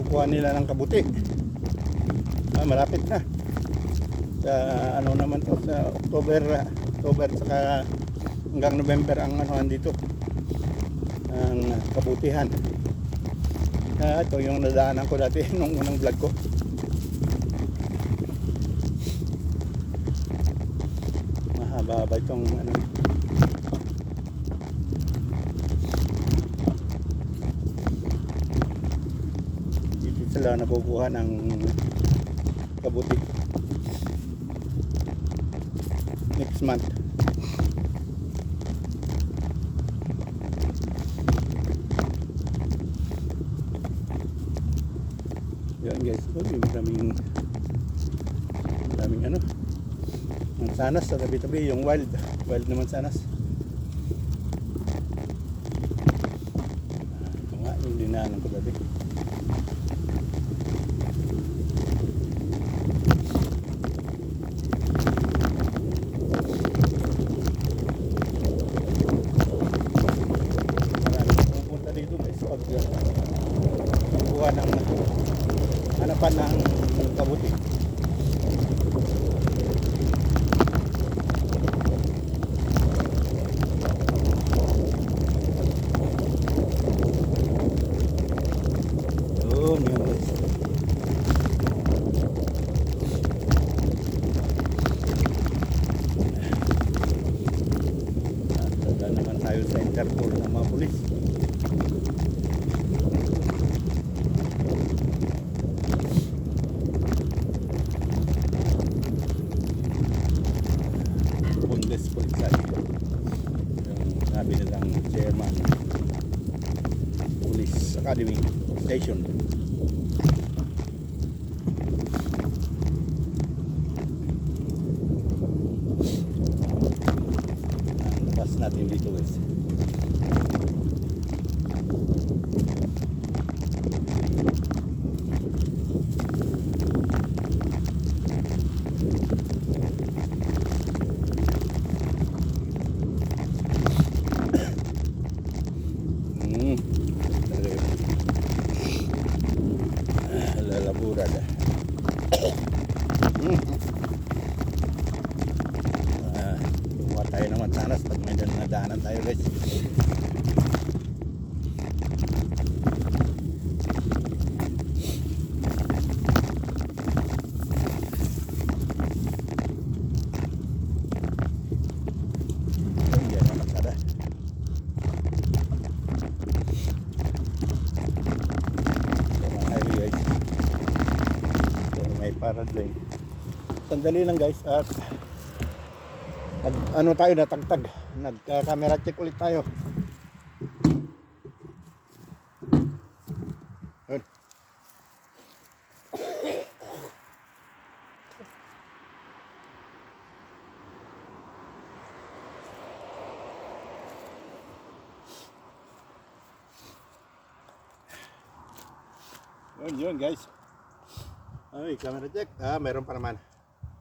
kukuha nila ng kabuti. Malapit na sa ano naman to, sa October saka hanggang November ang ano dito ang kabutihan. Ito yung nadaanan ko dati nung unang vlog ko. Mahaba itong ano. Dito sila nakukuha ng kabuti next month. guys, oh, maraming ano, ang sanas sa tabi-tabi, yung wild naman sanas. Ito nga yung dinaanan ko dati. Maraming pupunta dito guys pag buwan ng hanapan ng kabuti. Tayo sa Interpol ng mga pulis. Bundespolizei, yung sabi nilang German Police Academy Station. Labas natin dito guys. Lalaburan. Luwa tayo naman sanas pag may nadaanan tayo guys. Paradline. Sandali lang guys at ano tayo natagtag, nagka-camera check ulit tayo. Yun guys. Ay, camera check. Meron pa naman.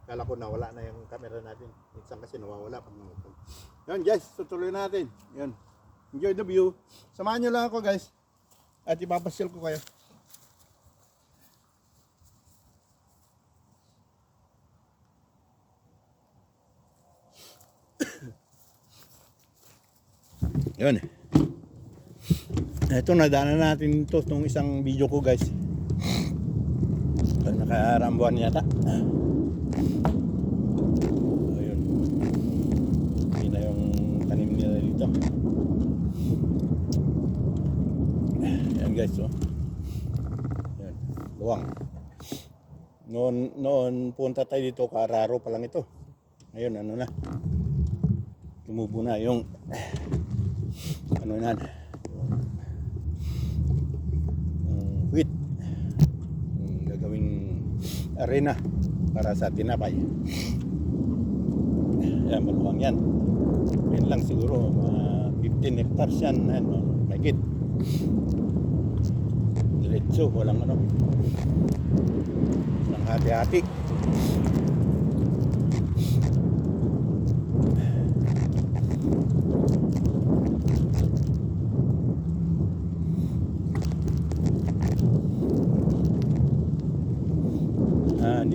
Kala ko nawala na yung camera natin. Minsan kasi nawawala pag nangutong. Yun guys, tutuloy natin. Yun. Enjoy the view. Samahan nyo lang ako guys. At ipapasyal ko kayo. Yun. Ito, nadaanan natin ito itong isang video ko guys. Nakarambuan yata. Ayun. Hindi na yung tanim nila dito. Yan guys, oh. Yan, luwang. Noon punta tayo dito, kararo pa lang ito. Ngayon ano na, tumubo na yung ano yan, wheat, gagawing arena para sa tinapay. Yan, maluwang yan. Yan lang siguro 15 hectares yan. Yan, mahigit. Diretso, walang ano, walang hati-hati.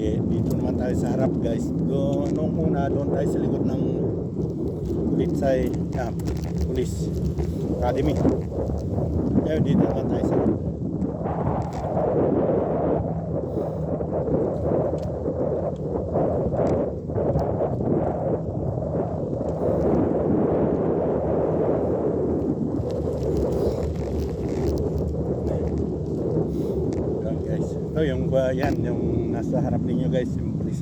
Dito naman tayo sa harap guys. Noong una doon tayo sa likod ng Police Academy. Ngayon dito naman tayo sa harap. Ito yung yan, yung nasa harap ninyo guys, yung police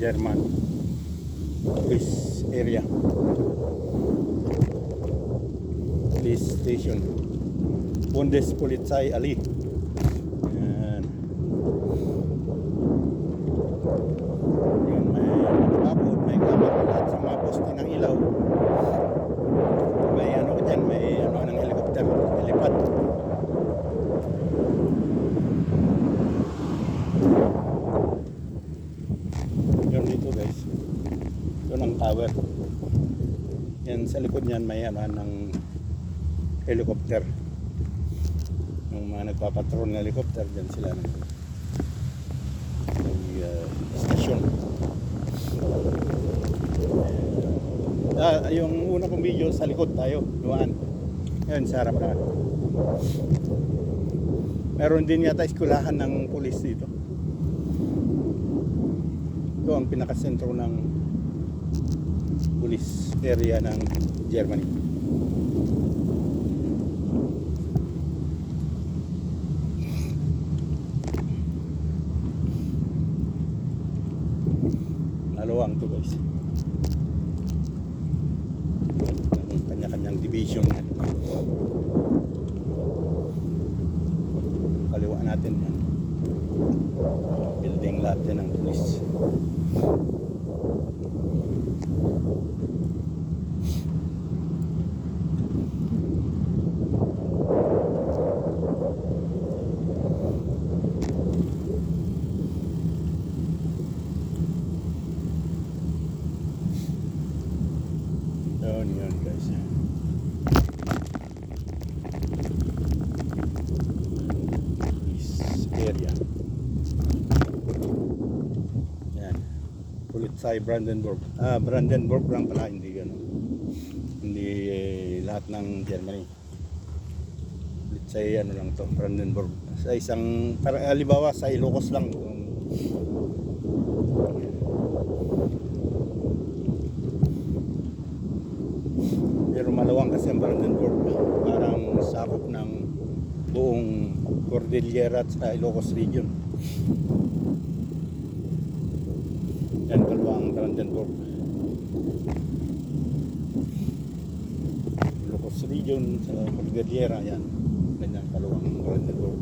German police area, police station, Bundespolizei Ali. tower. Yan sa likod niyan may ano ng helicopter. Yung mga nagpapatrol ng helicopter dyan sila ng stasyon. Yung una kong video sa likod tayo, dumaan. Yun, sa harap na. Meron din yata eskulahan ng pulis dito. Ito ang pinakasentro ng police area ng Germany. Maluwang to guys. Ang kanya-kanyang division yan. Kaliwa natin yan. Building lahat yan ng police. Yun guys. This area. Yan. Polizei Brandenburg. Brandenburg lang pala, hindi gano. Hindi lahat ng Germany. Polizei ano lang to, Brandenburg. Sa isang, halimbawa sa Ilocos lang. Pero malawang kasi ang Brandenburg, parang sakop ng buong Cordillera at sa Ilocos region. Yan kalawang Brandenburg. Ilocos region sa Cordillera, yan. Ganyan kalawang Brandenburg.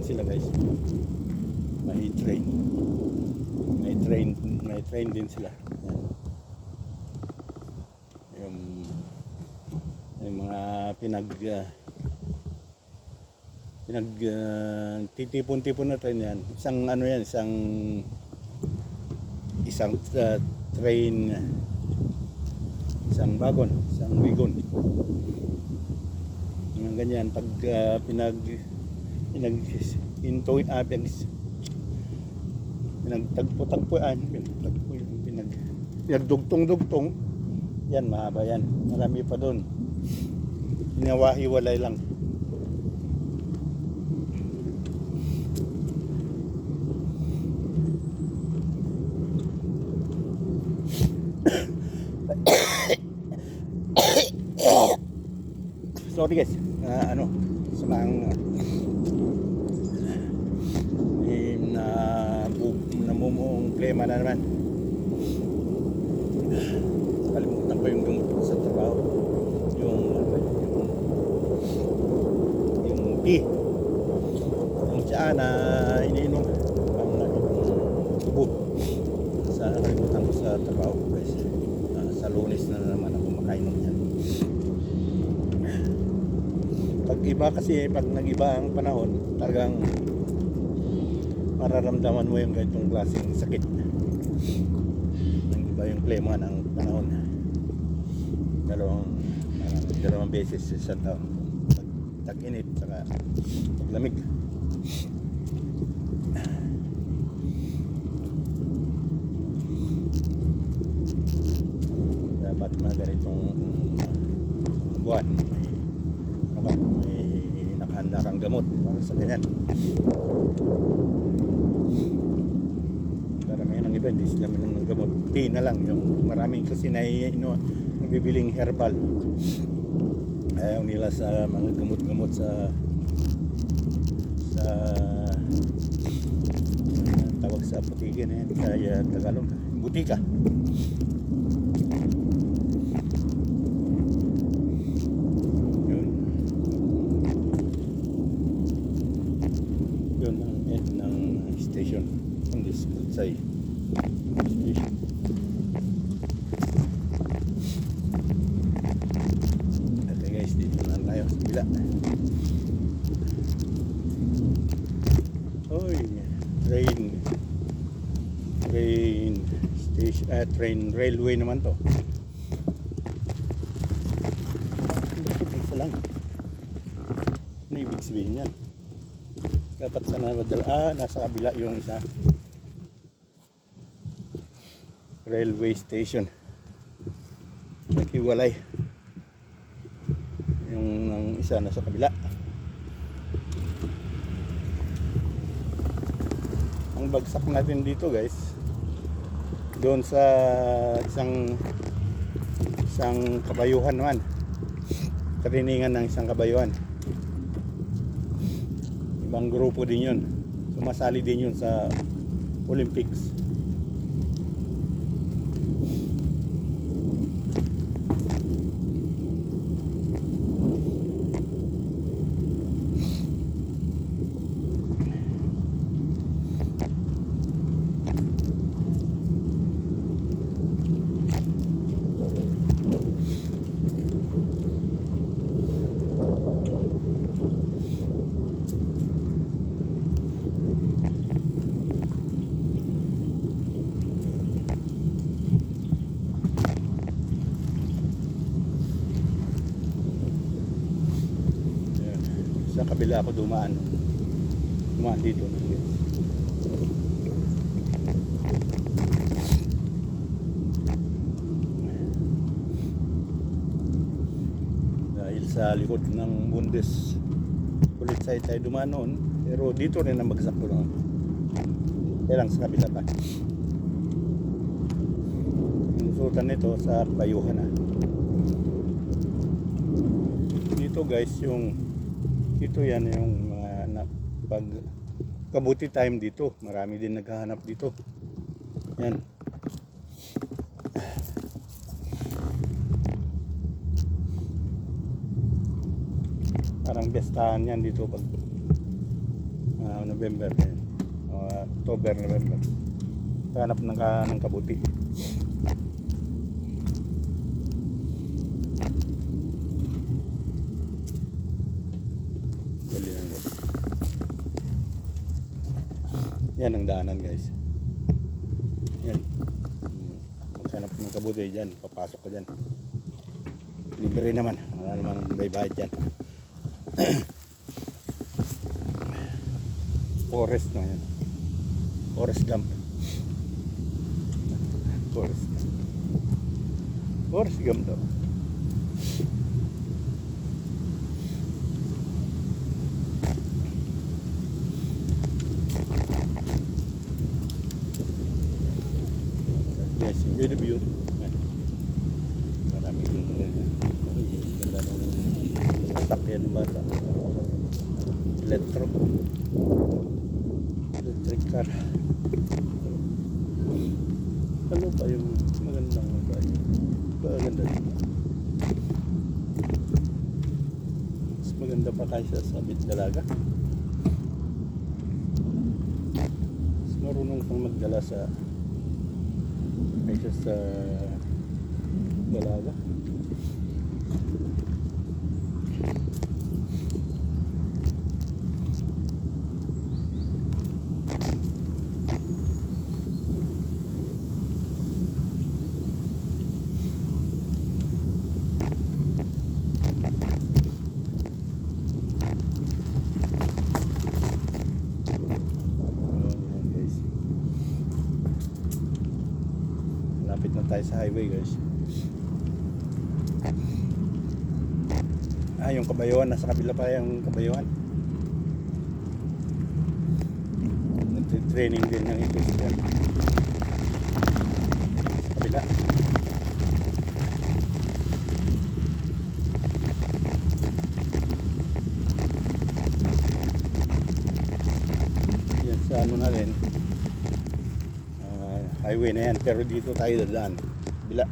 Sila guys, may train din sila. Yan. Yung mga titipon-tipon na train yan. Isang ano yan, isang train, isang wagon. Yung ganyan pag pinagtagpo-tagpuan, pinagdugtong-dugtong, yan mahaba yan, marami pa doon, hinawa-hiwalay lang. Sorry guys, sumang namumuong plema na naman. Kalimutan ko yung gamot sa trabaho, yung tea, yung tsaa na iniinom pang tubo. Kalimutan ko sa trabaho guys. Sa Lunes na naman ako makainom yan. Pag iba kasi, pag nag-iba ang panahon, talagang mararamdaman mo yung ganitong klaseng sakit. Nag-iba yung klima ng panahon. Dalawang beses sa isang taon. Tag-init, saka paglamig. Dapat na ganitong buwan may nakahanda kang gamot para sa ganyan. Karamihan ng iba hindi sila minum ng gamot, tea na lang. Yung maraming kasi nabibiling herbal, ayaw nila sa mga gamot-gamot sa tawag sa putigin kaya Tagalog, butika. Yun ang end ng station on this Kutsay station. Okay guys, dito na tayo sa bila. Oy, train station, train railway naman to. Isa lang. Ano ibig sabihin yan? Dapat sana nasa kabila yung isa. Railway station. Naghiwalay. Yung isa nasa kabila. Ang bagsak natin dito guys, doon sa isang kabayuhan naman, kariningan ng isang kabayuhan. Ibang grupo din yun, sumasali din yun sa Olympics. Sa kabila ako dumaan dito dahil sa likod ng Bundes Kutsay tayo dumaan noon, pero dito rin ang bagsak ko noon, kaya lang sa kabila pa. Yung sultan nito sa Bayuhan na dito guys, ito yan yung pag kabuti time dito, marami din naghahanap dito. Yan. Parang bestahan yan dito pag November yan. October, November. Hanap ng kabuti. Yan ang daanan guys. Yan. Maghanap ng kabuti dyan, papasok ko dyan. Libre naman, wala namang may bayad dyan. Forest na yan. Forest Gump. Forest Gump daw. Yes, enjoy the view. Marami dito rin. Ganda nung sakyan ng bata. Electric car. Ano pa yung magandang bahay? Maganda dito. Mas maganda pa kaysa sa Bitdalaga. Mas marunong kang magdala kaysa sa Dalaga. Lapit na tayo sa highway guys. Yung kabayuhan, nasa kabila pa yung kabayuhan. Nagtitraining din ng ipis yan. Kabila. Yan sa ano na rin, highway na yan, pero dito tayo dadaan bila.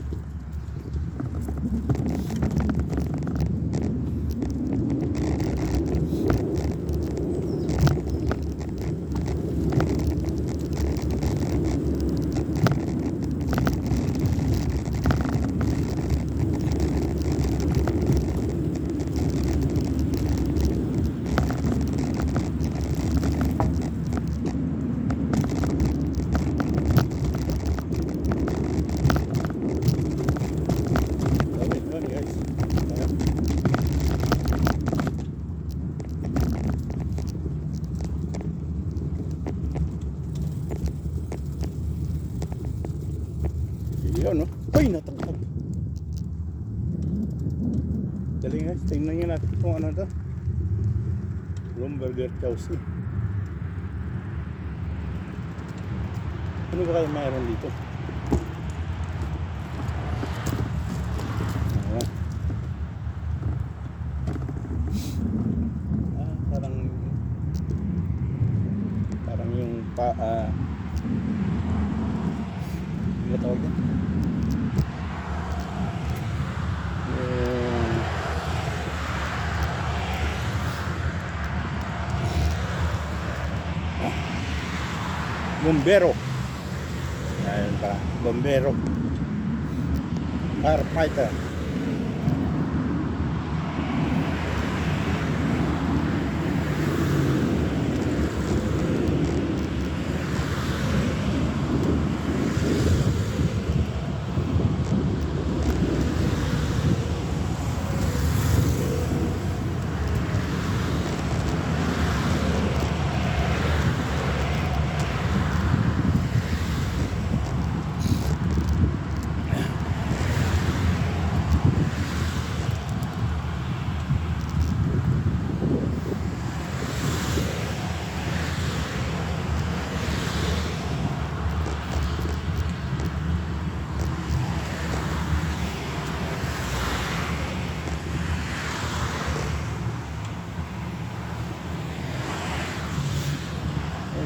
Yun, no? Uy, natangkad. Dali guys, tingnan nyo natin kung ano to. Lumberger Chowsy. Ano ba kayo mayroon dito? Ayan. Parang yung ano ba tawag yan? Bombero. Ayan pa, bombero. Firefighter.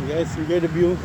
Guys, enjoy the view.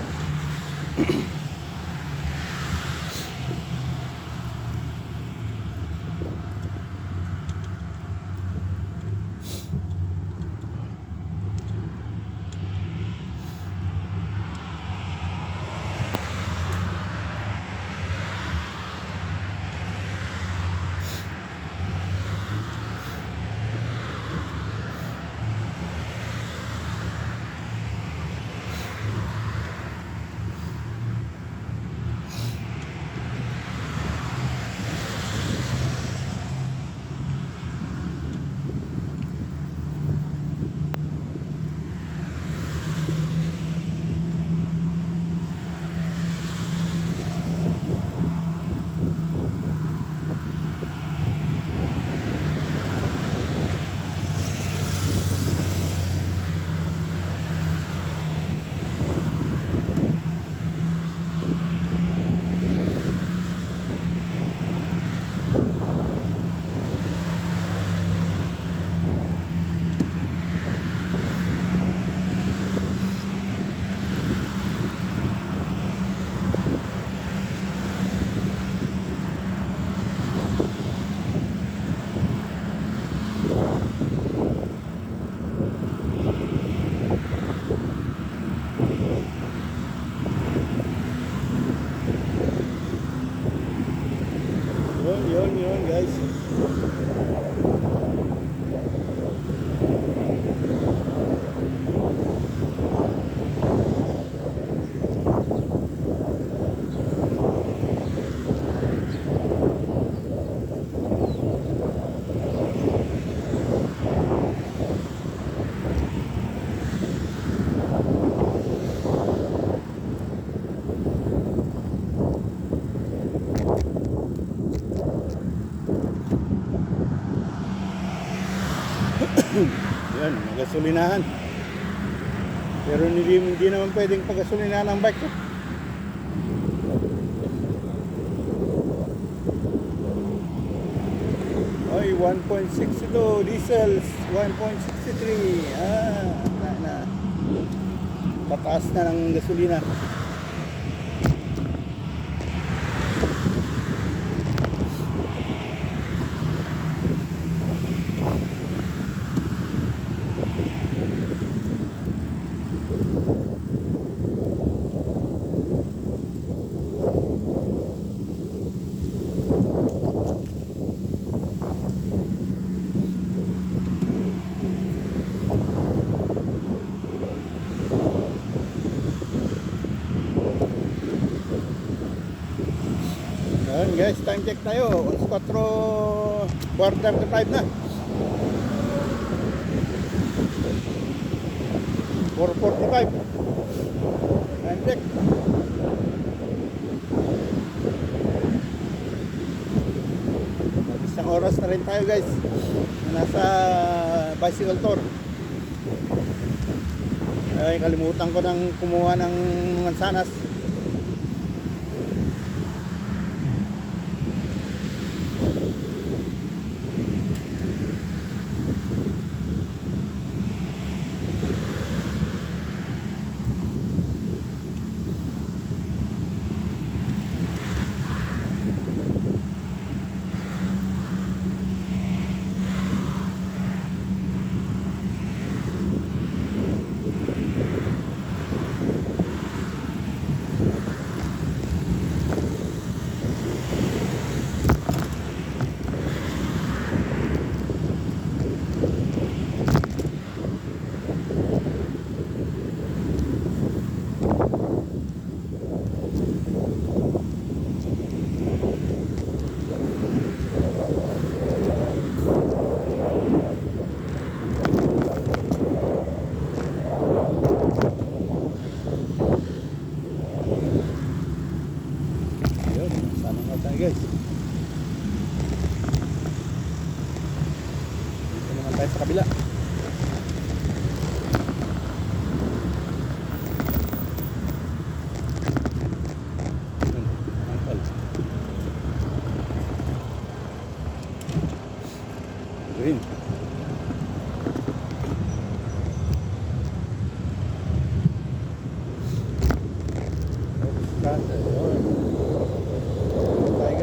Yun guys. Yan, magasolinahan. Pero hindi naman pwedeng pagasolinahan ang bike ko. Ay, 1.62 diesel, 1.63. Pataas na ng gasolina. Ayan guys, time check tayo. 4:45 na. 4:45. Time check. na rin tayo guys. Nasa bicycle tour. Ay, kalimutan ko nang kumuha ng mansanas. Guys, dito naman tayo sa kabila. Green.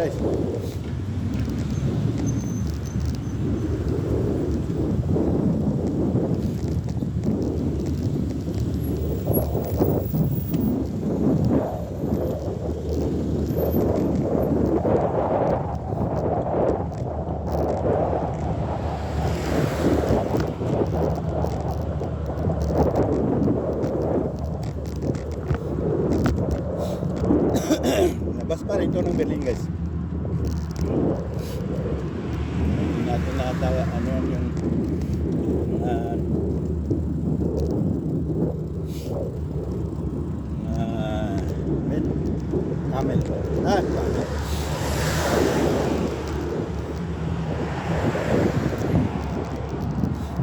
Guys, nabas pa rin ito ng Berlin guys. Hindi natin nakatawa ano yung camel. Camel.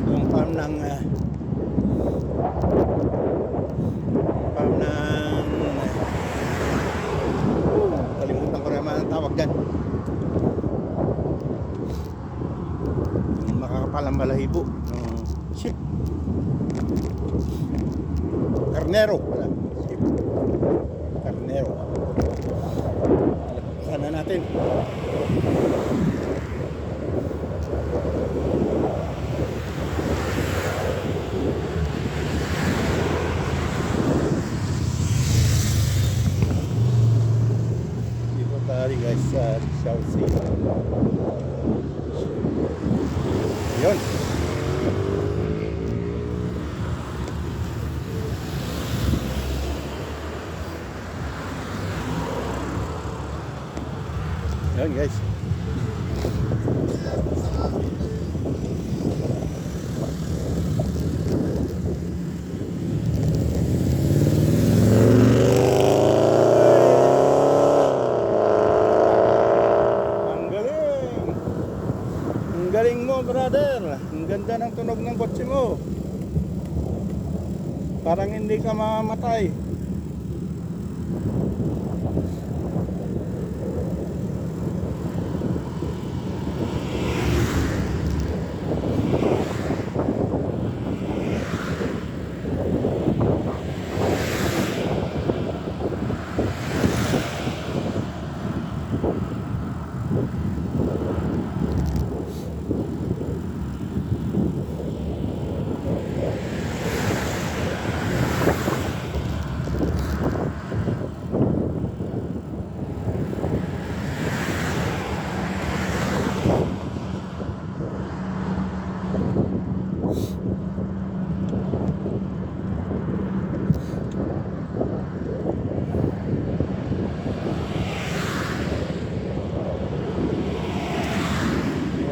Yung farm ng kalimutan ko naman ang tawag dyan. Yung makakapalang balahibo ng sheep. Karnero pala. Sheep. Karnero. Alakasan na natin. Guys, Chelsea. Yun. Yun guys. Galing mo brother, ang ganda ng tunog ng kotse mo, parang hindi ka mamamatay.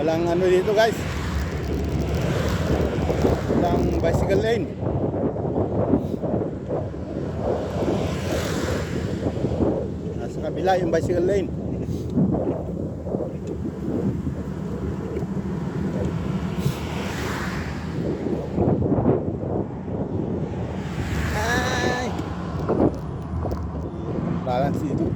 Walang ano dito guys, walang bicycle lane. Nasa kabila yung bicycle lane. balance dito.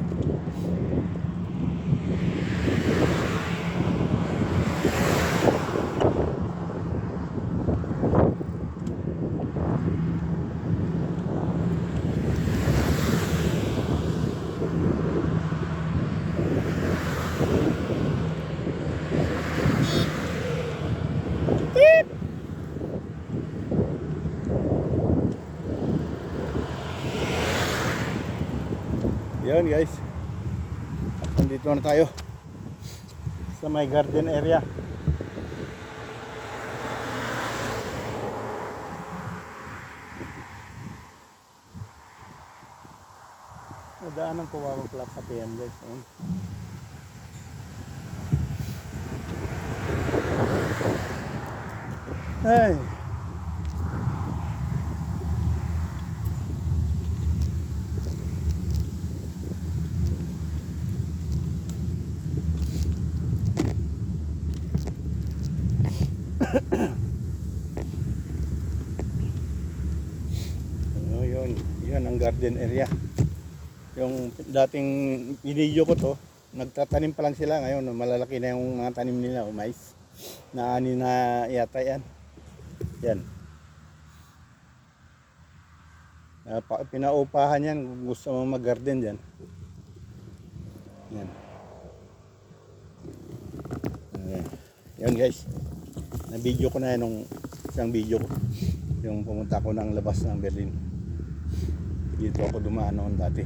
Yun guys, at nandito na tayo sa may garden area. Nadaanan ko ako pala sa yan guys. Ay, yun ang garden area. Yung dating video ko to, nagtatanim pa lang sila, ngayon malalaki na yung mga tanim nila o mais. Naani na yata yan. Yan. Pinaupahan yan kung gusto mo mag-garden dyan. Yan. Yan guys. Na-video ko na yan nung isang video ko. Yung pumunta ko ng labas ng Berlin. Dito ako dumaan noon dati.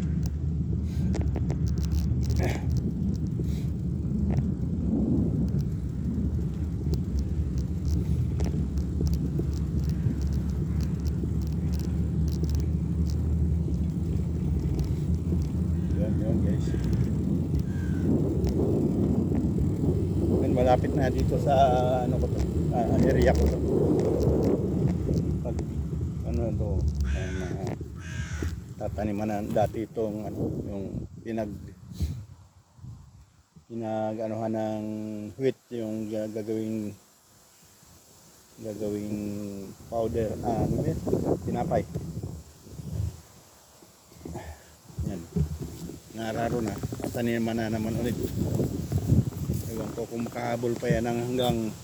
Yan guys. Malapit na dito sa ano ko to, area ko to. Pag ano to, tataniman na dati itong ano, yung pinag-anuhan ng wheat, yung gagawing powder, ano yun? Tinapay. Yan. Nararo na. Taniman na naman ulit. Ewan ko kung makahabol pa yan hanggang,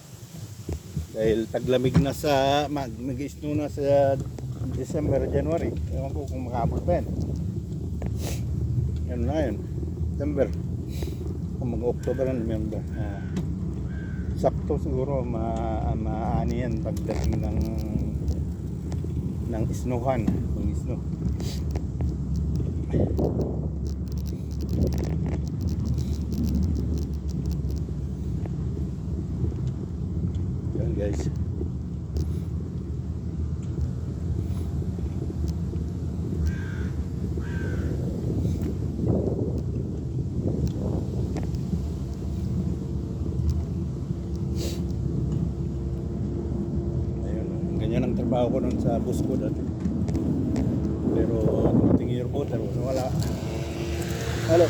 dahil taglamig na sa mag-snow na sa December, January. Ewan ko kung makahabol pa yan. Yan na yun. September. Kung mag-October na, November. Sakto siguro maani yan pagdating ng snowhan. Kung snow. Yan guys. Ganyan ang trabaho ko nun sa bus ko dati. Pero dumating yearboat, wala. Hello.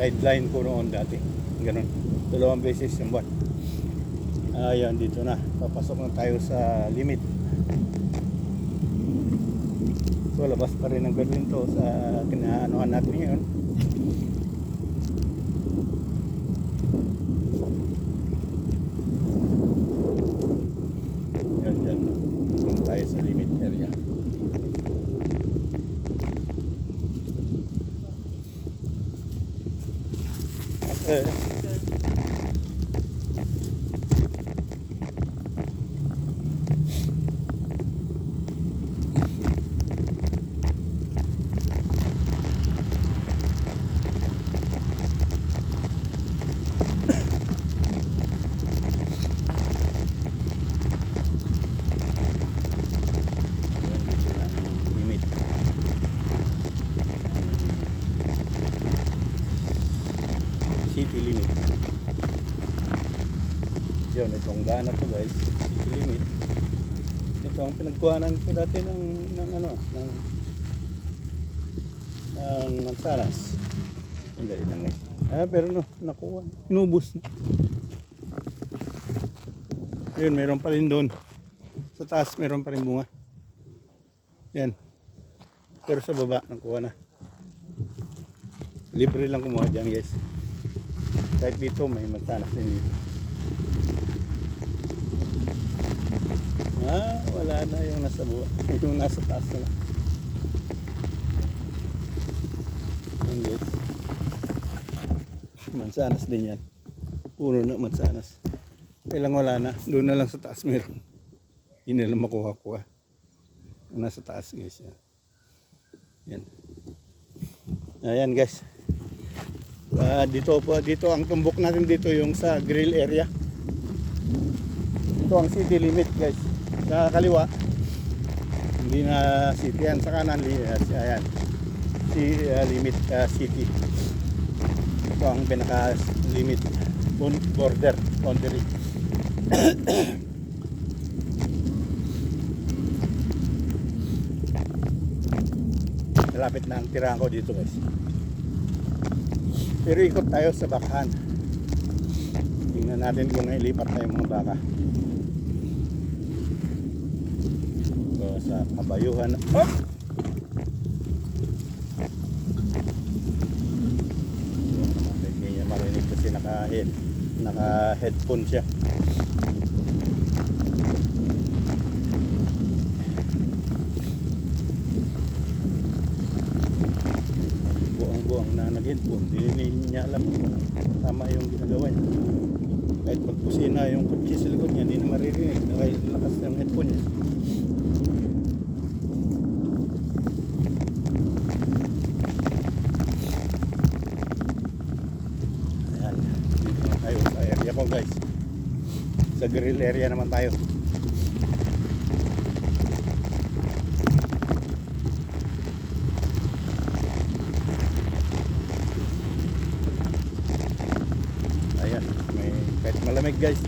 Sideline ko noon dati. Ganun. 2 beses yung buwan. Ayan, dito na. Papasok na tayo sa limit. So, labas pa rin ng Berlin to sa kinaanuhan natin ngayon. Yan. Punta tayo sa limit area. Okay. City limit. Yun, itong daan na to guys, city limit. Ito ang pinagkuhanan ko dati ng mansanas. Hindi lang guys. Pero no, nakuha. Inubos na. Ayun, meron pa rin doon. Sa taas, meron pa rin bunga. Yan. Pero sa baba, nakuha na. Libre lang kumuha dyan, guys. Kahit dito, may mansanas din dito. Wala na yung nasa buwa. Yung nasa taas na lang. Yan, guys. Mansanas din yan. Puro na mansanas. Kailang wala na. Doon na lang sa taas meron. Hindi na lang makuha-kuha. Nasa taas, guys. Yan. Ayan, guys. Dito ang tumbok natin dito yung sa grill area. Ito ang city limit, guys. Sa kaliwa, hindi na city yan. Sa kanan, ayan. Limit city. Ito ang pinaka limit border boundary. Malapit na ang tirahan ko dito, guys. Pero ikot tayo sa bakahan. Tingnan natin kung nailipat tayo mga baka. So, sa kabayuhan. Oh! Hindi niya marinig kasi naka-headphone siya. Buang na nag-headphone, hindi niya alam kung tama yung ginagawa niya. Kahit pagpusina yung kutsi sa likod niya, hindi na maririnig. Lakas ng headphone niya. Ayan, dito na tayo sa area ko, guys. Sa grill area naman tayo. Kahit malamig, guys,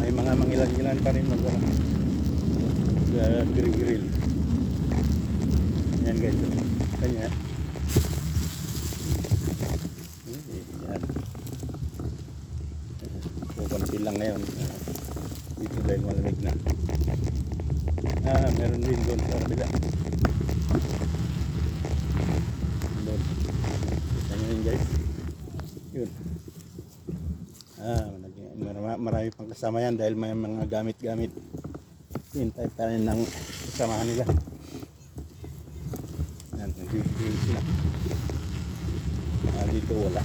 may mga mangilan-ilan pa rin grill. Yan, guys, kanya yan, kukunti lang ngayon dito dahil malamig na. Meron din doon sa kabila doon. Kita nyo yun, guys, yun. Marami pang kasama yan dahil may mga gamit-gamit. Hintay tayo ng kasamahan nila. Yan, nag-grill sila. Dito wala.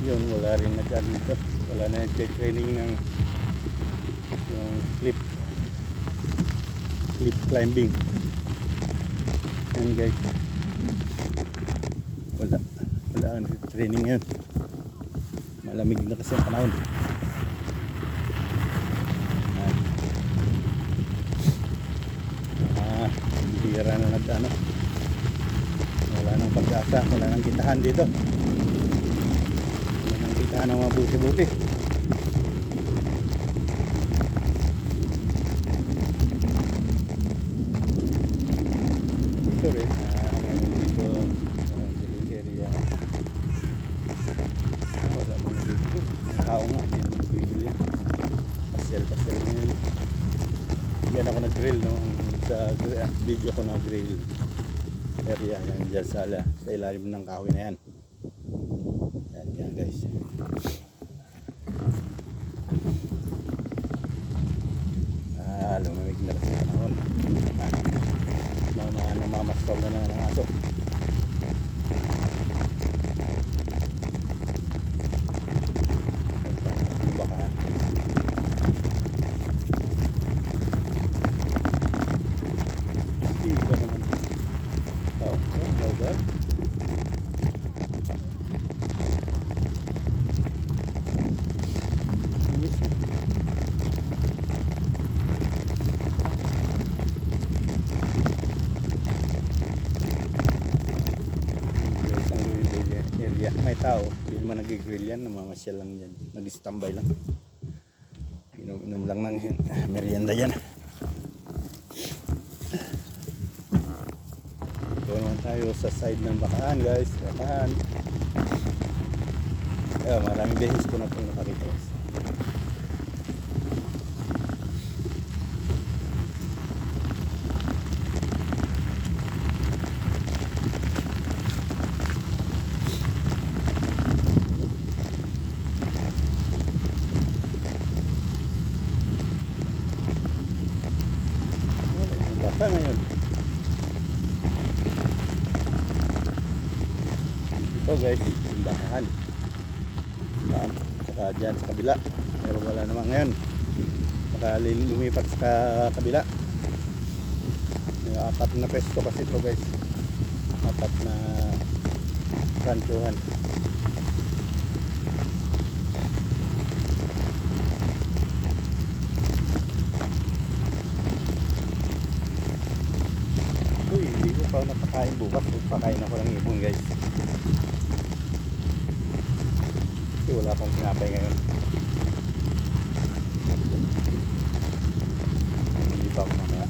Yun, wala rin dito. Wala na nag-training ng yung cliff climbing. Yan, guys. Wala ang training yun. Malamig na kasi ang panahon. Bihira na wala nang pag-asa, wala nang kitahan dito. Wala nang kitahan ng mga buti-buti. Ito rin dito area. Wala mo na dito. Tao nga, hindi naman bibili. Pasyal ngayon. Yan ako nag-grill sa video ko na grill area yan dyan sa ilalim ng kahoy na yan. Yan, guys. Lumamig na kasi panahon. Namamastaw na ng aso. May tao, hindi naman nag-grill yan, namamasyal lang yan, nag-standby lang, inom lang ng merienda yan. Ito naman tayo sa side ng bakahan, guys. Bakahan Maraming beses ko na itong nakakita guys. Baka ngayon. Ito guys, tindahan. Saka dyan sa kabila. Pero wala naman ngayon. Baka lumipat sa kabila. May 4 na pesto kasi ito guys. 4 na ranchuhan. Uy, hindi ko pa napakain bukas. Pakain ako ng ibon guys. Kasi wala akong pinapay ngayon. Hindi pa ako mamaya.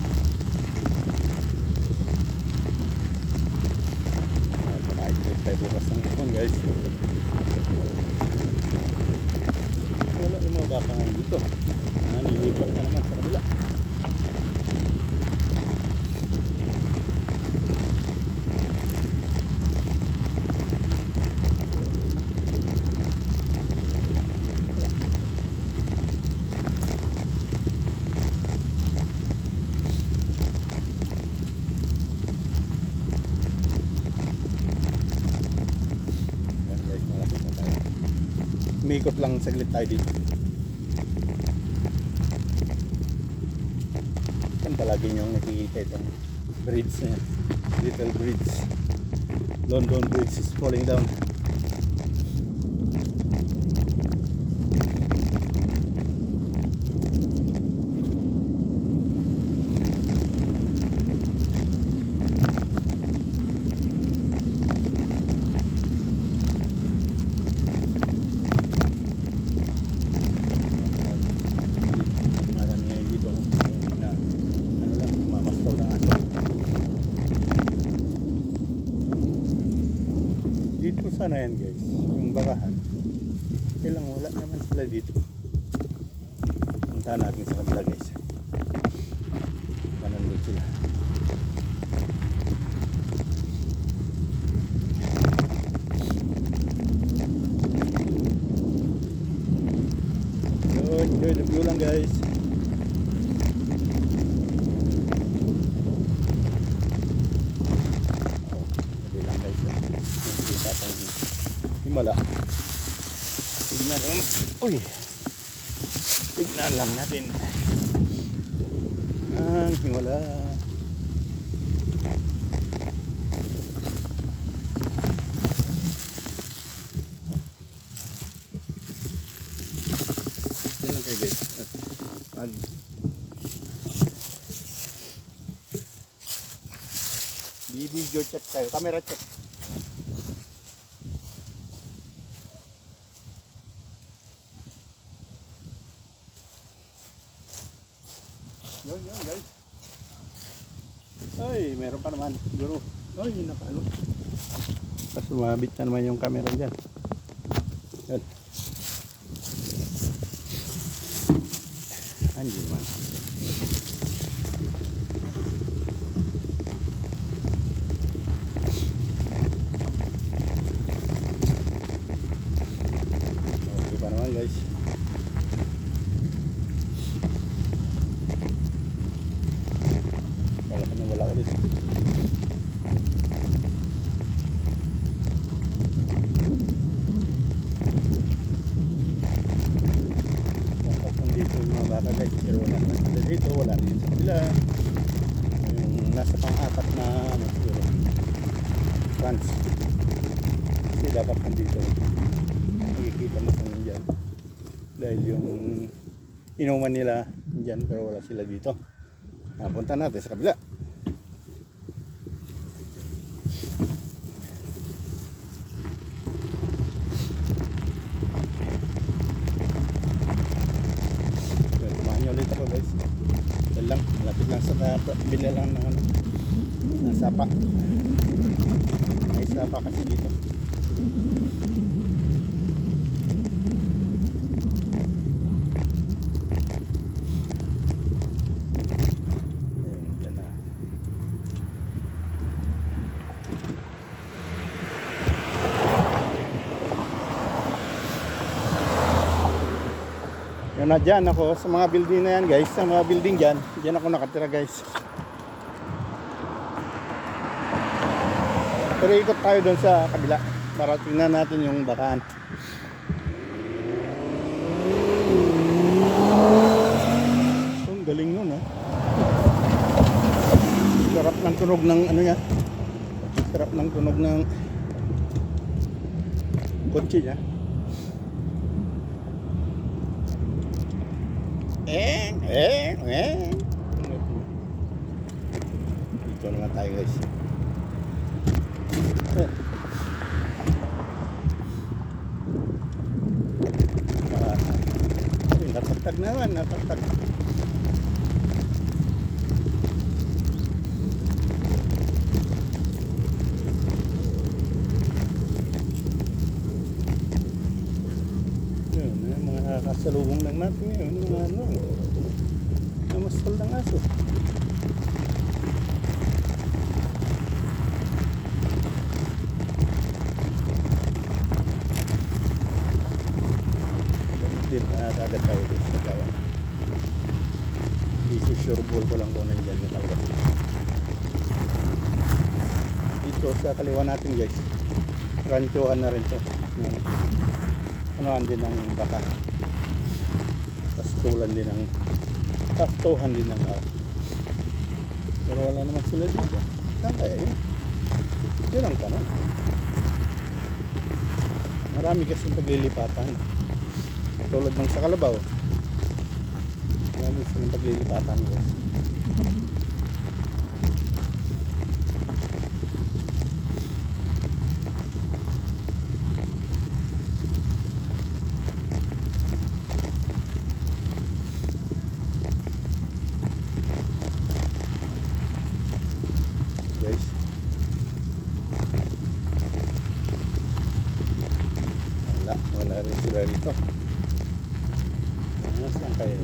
Pakain ko tayo bukas ng ibon guys. Wala yung mga baka ngayon dito. Nililipat na naman sa kabila. Umikot lang saglit tayo dito. Saan palagi nyo nakikita itong bridge na yan? Little bridge. London Bridge is falling down. Dito sana yan guys, yung bakahan. Kailang wala naman sila dito. Puntahan natin sa kabila guys. Kanan dito sila. So, enjoy the view lang guys. Himala. Tignan lang. Uy. Tignan lang natin. Ang himala. Yan lang kayo guys. Video check tayo. Camera check. Yun guys. Ay, meron pa naman. Siguro. Ay, nakalo. Tapos sumabit na naman yung camera dyan. Yan. Andiyan naman. Okay pa naman guys. Wala ulit. Dito yung mga baka guys, pero wala na sila dito, wala na sa kabila. Yung nasa pang-4 na siguro France. Kasi dapat nandito makikita mo kung dyan dahil yung inuman nila dyan, pero wala sila dito. Punta natin sa kabila. Ulit ako guys. Yan lang, malapit lang sa bila lang ng sapa. May sapa kasi dito. Yun na, dyan ako sa mga building na yan guys. Sa mga building dyan, dyan ako nakatira guys. Pero ikot tayo doon sa kabila para tingnan natin yung bakaan. Ang galing nun ha. Sarap ng tunog ng ano niya. Sarap ng tunog ng kotse niya. Dito naman tayo guys. Natagtag naman, natagtag. Yun, mga kasalubong lang natin ngayon, mga ano, namasal ng aso. Din agad tayo dito sa gawa. Dito sure ball ko lang kung nandiyan yung kalwa. Dito sa kaliwa natin guys, ranchohan na rin to. Anoan din ng baka. Pastuhan din ng pero wala naman sila dito. Saan kaya yun? Yun ang tanong. Marami kasi paglilipatan. Tulad ng sa Kalabaw. Marami silang paglilipatan guys. Wala rin sila rito. Saan kayo?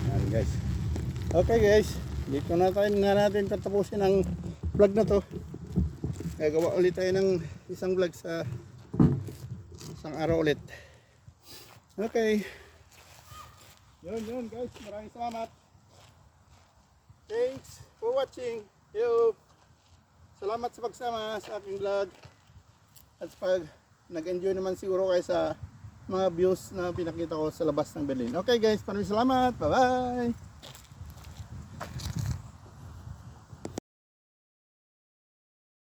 Yan guys. Okay guys, dito na natin tatapusin ang vlog na to. Gagawa ulit tayo ng isang vlog sa isang araw ulit. Okay. Yun guys, maraming salamat. Thanks for watching. Yo. Salamat sa pagsama sa aking vlog. At pag nag-enjoy naman siguro kayo sa mga views na pinakita ko sa labas ng Berlin. Okay guys, maraming salamat. Bye bye.